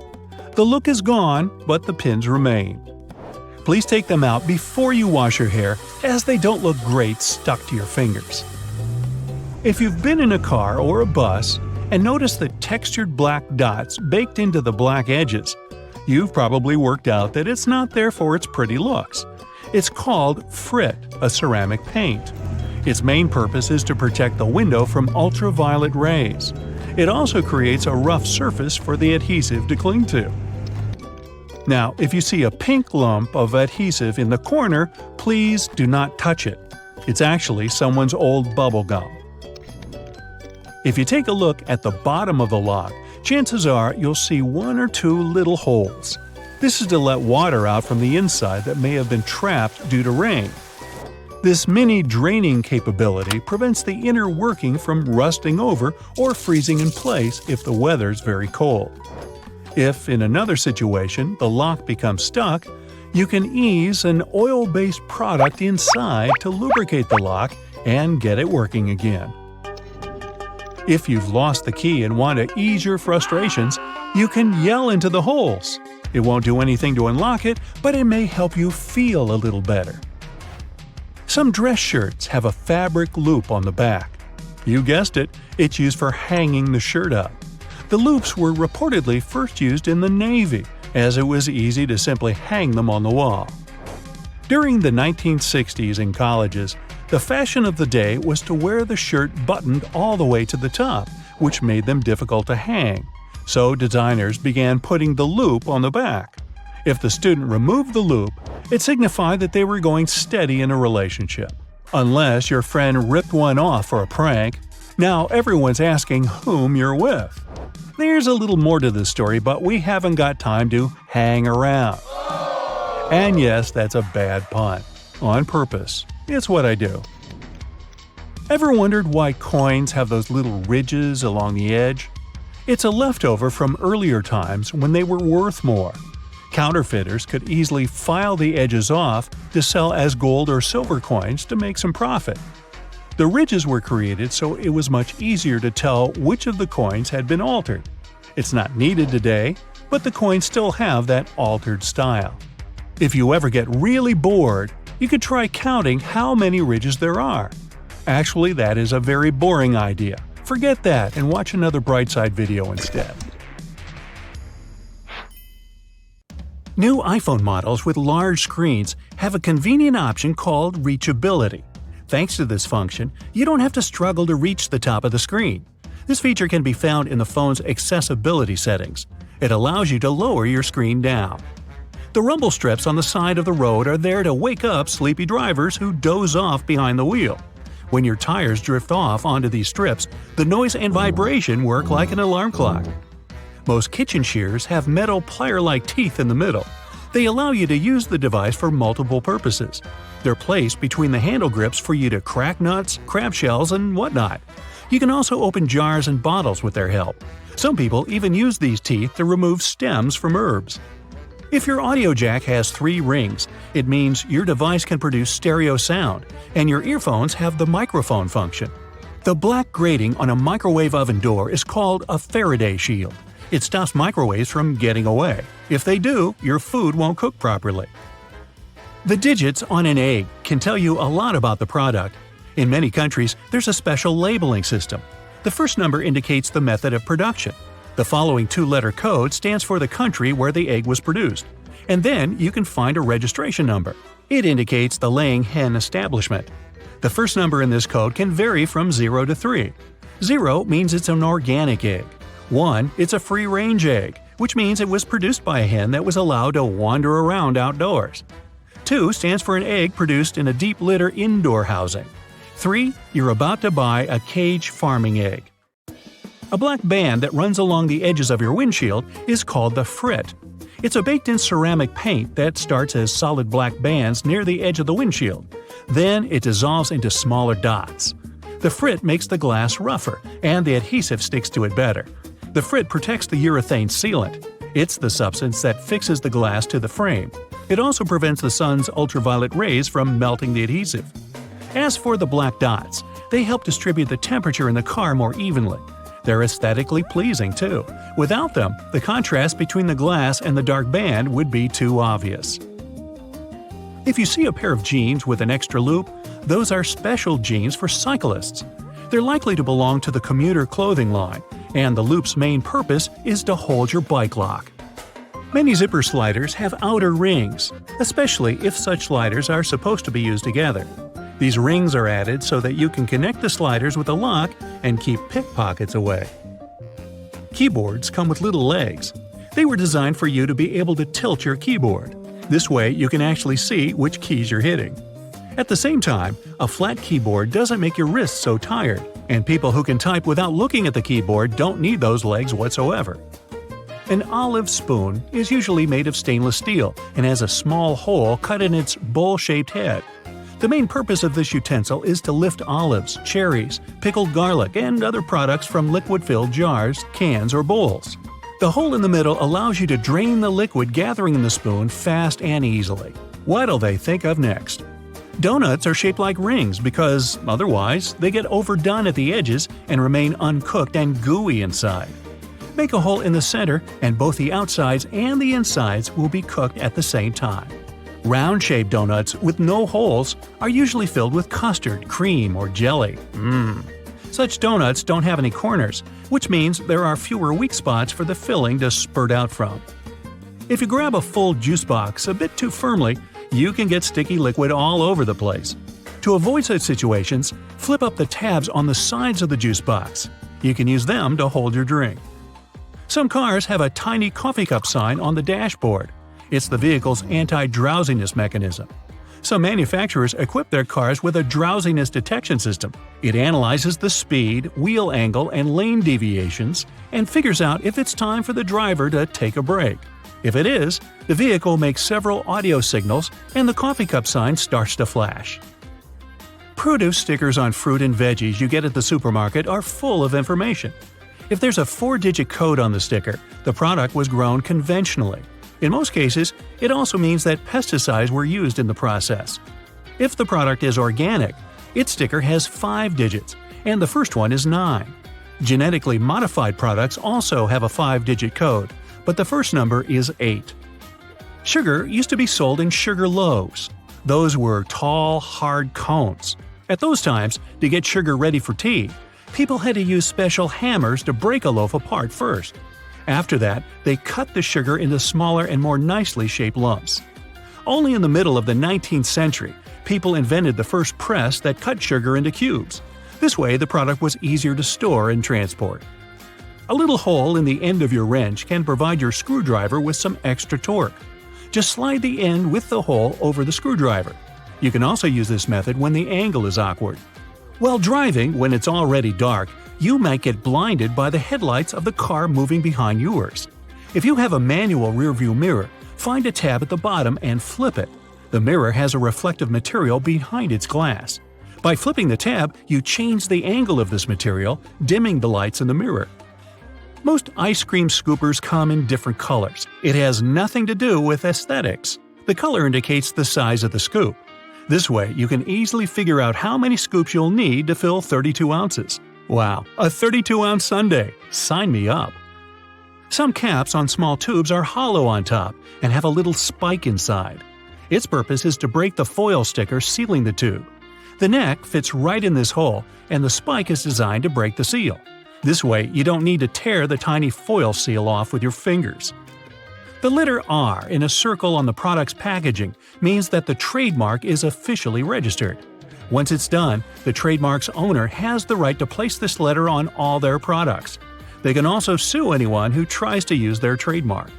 The look is gone, but the pins remain. Please take them out before you wash your hair, as they don't look great stuck to your fingers. If you've been in a car or a bus and noticed the textured black dots baked into the black edges, you've probably worked out that it's not there for its pretty looks. It's called frit, a ceramic paint. Its main purpose is to protect the window from ultraviolet rays. It also creates a rough surface for the adhesive to cling to. Now, if you see a pink lump of adhesive in the corner, please do not touch it. It's actually someone's old bubble gum. If you take a look at the bottom of the lock, chances are you'll see one or two little holes. This is to let water out from the inside that may have been trapped due to rain. This mini draining capability prevents the inner working from rusting over or freezing in place if the weather's very cold. If, in another situation, the lock becomes stuck, you can ease an oil-based product inside to lubricate the lock and get it working again. If you've lost the key and want to ease your frustrations, you can yell into the holes. It won't do anything to unlock it, but it may help you feel a little better. Some dress shirts have a fabric loop on the back. You guessed it, it's used for hanging the shirt up. The loops were reportedly first used in the Navy, as it was easy to simply hang them on the wall. During the 1960s in colleges, the fashion of the day was to wear the shirt buttoned all the way to the top, which made them difficult to hang. So designers began putting the loop on the back. If the student removed the loop, it signified that they were going steady in a relationship. Unless your friend ripped one off for a prank, now everyone's asking whom you're with. There's a little more to this story, but we haven't got time to hang around. And yes, that's a bad pun. On purpose. It's what I do. Ever wondered why coins have those little ridges along the edge? It's a leftover from earlier times when they were worth more. Counterfeiters could easily file the edges off to sell as gold or silver coins to make some profit. The ridges were created so it was much easier to tell which of the coins had been altered. It's not needed today, but the coins still have that altered style. If you ever get really bored, you could try counting how many ridges there are. Actually, that is a very boring idea. Forget that and watch another Brightside video instead. New iPhone models with large screens have a convenient option called reachability. Thanks to this function, you don't have to struggle to reach the top of the screen. This feature can be found in the phone's accessibility settings. It allows you to lower your screen down. The rumble strips on the side of the road are there to wake up sleepy drivers who doze off behind the wheel. When your tires drift off onto these strips, the noise and vibration work like an alarm clock. Most kitchen shears have metal plier-like teeth in the middle. They allow you to use the device for multiple purposes. They're placed between the handle grips for you to crack nuts, crab shells, and whatnot. You can also open jars and bottles with their help. Some people even use these teeth to remove stems from herbs. If your audio jack has 3 rings, it means your device can produce stereo sound, and your earphones have the microphone function. The black grating on a microwave oven door is called a Faraday shield. It stops microwaves from getting away. If they do, your food won't cook properly. The digits on an egg can tell you a lot about the product. In many countries, there's a special labeling system. The first number indicates the method of production. The following 2-letter code stands for the country where the egg was produced. And then you can find a registration number. It indicates the laying hen establishment. The first number in this code can vary from 0 to 3. 0 means it's an organic egg. 1, it's a free-range egg, which means it was produced by a hen that was allowed to wander around outdoors. 2 stands for an egg produced in a deep litter indoor housing. 3, you're about to buy a cage farming egg. A black band that runs along the edges of your windshield is called the frit. It's a baked-in ceramic paint that starts as solid black bands near the edge of the windshield. Then it dissolves into smaller dots. The frit makes the glass rougher, and the adhesive sticks to it better. The frit protects the urethane sealant. It's the substance that fixes the glass to the frame. It also prevents the sun's ultraviolet rays from melting the adhesive. As for the black dots, they help distribute the temperature in the car more evenly. They're aesthetically pleasing, too. Without them, the contrast between the glass and the dark band would be too obvious. If you see a pair of jeans with an extra loop, those are special jeans for cyclists. They're likely to belong to the commuter clothing line, and the loop's main purpose is to hold your bike lock. Many zipper sliders have outer rings, especially if such sliders are supposed to be used together. These rings are added so that you can connect the sliders with a lock and keep pickpockets away. Keyboards come with little legs. They were designed for you to be able to tilt your keyboard. This way you can actually see which keys you're hitting. At the same time, a flat keyboard doesn't make your wrists so tired, and people who can type without looking at the keyboard don't need those legs whatsoever. An olive spoon is usually made of stainless steel and has a small hole cut in its bowl-shaped head. The main purpose of this utensil is to lift olives, cherries, pickled garlic, and other products from liquid-filled jars, cans, or bowls. The hole in the middle allows you to drain the liquid gathering in the spoon fast and easily. What'll they think of next? Donuts are shaped like rings because, otherwise, they get overdone at the edges and remain uncooked and gooey inside. Make a hole in the center, and both the outsides and the insides will be cooked at the same time. Round-shaped donuts with no holes are usually filled with custard, cream, or jelly. Such donuts don't have any corners, which means there are fewer weak spots for the filling to spurt out from. If you grab a full juice box a bit too firmly, you can get sticky liquid all over the place. To avoid such situations, flip up the tabs on the sides of the juice box. You can use them to hold your drink. Some cars have a tiny coffee cup sign on the dashboard. It's the vehicle's anti-drowsiness mechanism. Some manufacturers equip their cars with a drowsiness detection system. It analyzes the speed, wheel angle, and lane deviations and figures out if it's time for the driver to take a break. If it is, the vehicle makes several audio signals and the coffee cup sign starts to flash. Produce stickers on fruit and veggies you get at the supermarket are full of information. If there's a 4-digit code on the sticker, the product was grown conventionally. In most cases, it also means that pesticides were used in the process. If the product is organic, its sticker has 5 digits, and the first one is 9. Genetically modified products also have a 5-digit code, but the first number is 8. Sugar used to be sold in sugar loaves. Those were tall, hard cones. At those times, to get sugar ready for tea, people had to use special hammers to break a loaf apart first. After that, they cut the sugar into smaller and more nicely shaped lumps. Only in the middle of the 19th century, people invented the first press that cut sugar into cubes. This way, the product was easier to store and transport. A little hole in the end of your wrench can provide your screwdriver with some extra torque. Just slide the end with the hole over the screwdriver. You can also use this method when the angle is awkward. While driving, when it's already dark, you might get blinded by the headlights of the car moving behind yours. If you have a manual rearview mirror, find a tab at the bottom and flip it. The mirror has a reflective material behind its glass. By flipping the tab, you change the angle of this material, dimming the lights in the mirror. Most ice cream scoopers come in different colors. It has nothing to do with aesthetics. The color indicates the size of the scoop. This way, you can easily figure out how many scoops you'll need to fill 32 ounces. Wow, a 32-ounce sundae! Sign me up! Some caps on small tubes are hollow on top and have a little spike inside. Its purpose is to break the foil sticker sealing the tube. The neck fits right in this hole, and the spike is designed to break the seal. This way, you don't need to tear the tiny foil seal off with your fingers. The letter R in a circle on the product's packaging means that the trademark is officially registered. Once it's done, the trademark's owner has the right to place this letter on all their products. They can also sue anyone who tries to use their trademark.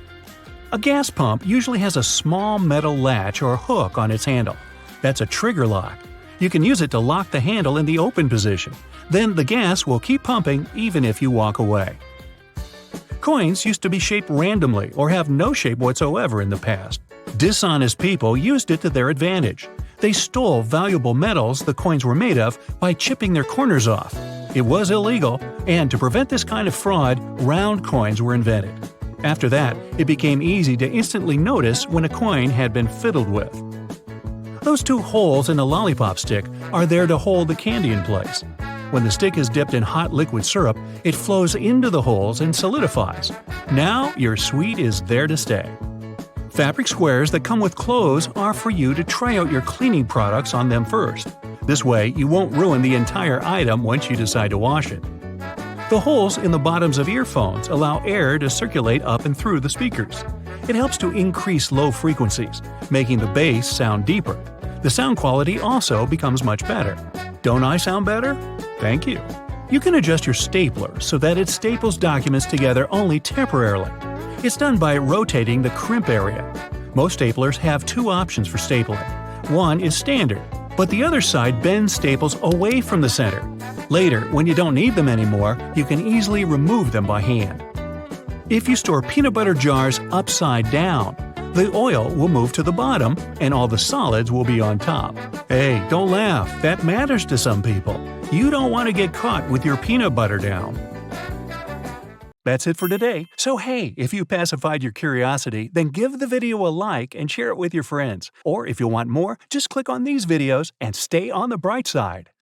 A gas pump usually has a small metal latch or hook on its handle. That's a trigger lock. You can use it to lock the handle in the open position. Then the gas will keep pumping even if you walk away. Coins used to be shaped randomly or have no shape whatsoever in the past. Dishonest people used it to their advantage. They stole valuable metals the coins were made of by chipping their corners off. It was illegal, and to prevent this kind of fraud, round coins were invented. After that, it became easy to instantly notice when a coin had been fiddled with. Those two holes in a lollipop stick are there to hold the candy in place. When the stick is dipped in hot liquid syrup, it flows into the holes and solidifies. Now your sweet is there to stay. Fabric squares that come with clothes are for you to try out your cleaning products on them first. This way, you won't ruin the entire item once you decide to wash it. The holes in the bottoms of earphones allow air to circulate up and through the speakers. It helps to increase low frequencies, making the bass sound deeper. The sound quality also becomes much better. Don't I sound better? Thank you. You can adjust your stapler so that it staples documents together only temporarily. It's done by rotating the crimp area. Most staplers have two options for stapling. One is standard, but the other side bends staples away from the center. Later, when you don't need them anymore, you can easily remove them by hand. If you store peanut butter jars upside down, the oil will move to the bottom and all the solids will be on top. Hey, don't laugh, that matters to some people. You don't want to get caught with your peanut butter down. That's it for today. So hey, if you pacified your curiosity, then give the video a like and share it with your friends. Or if you want more, just click on these videos and stay on the bright side.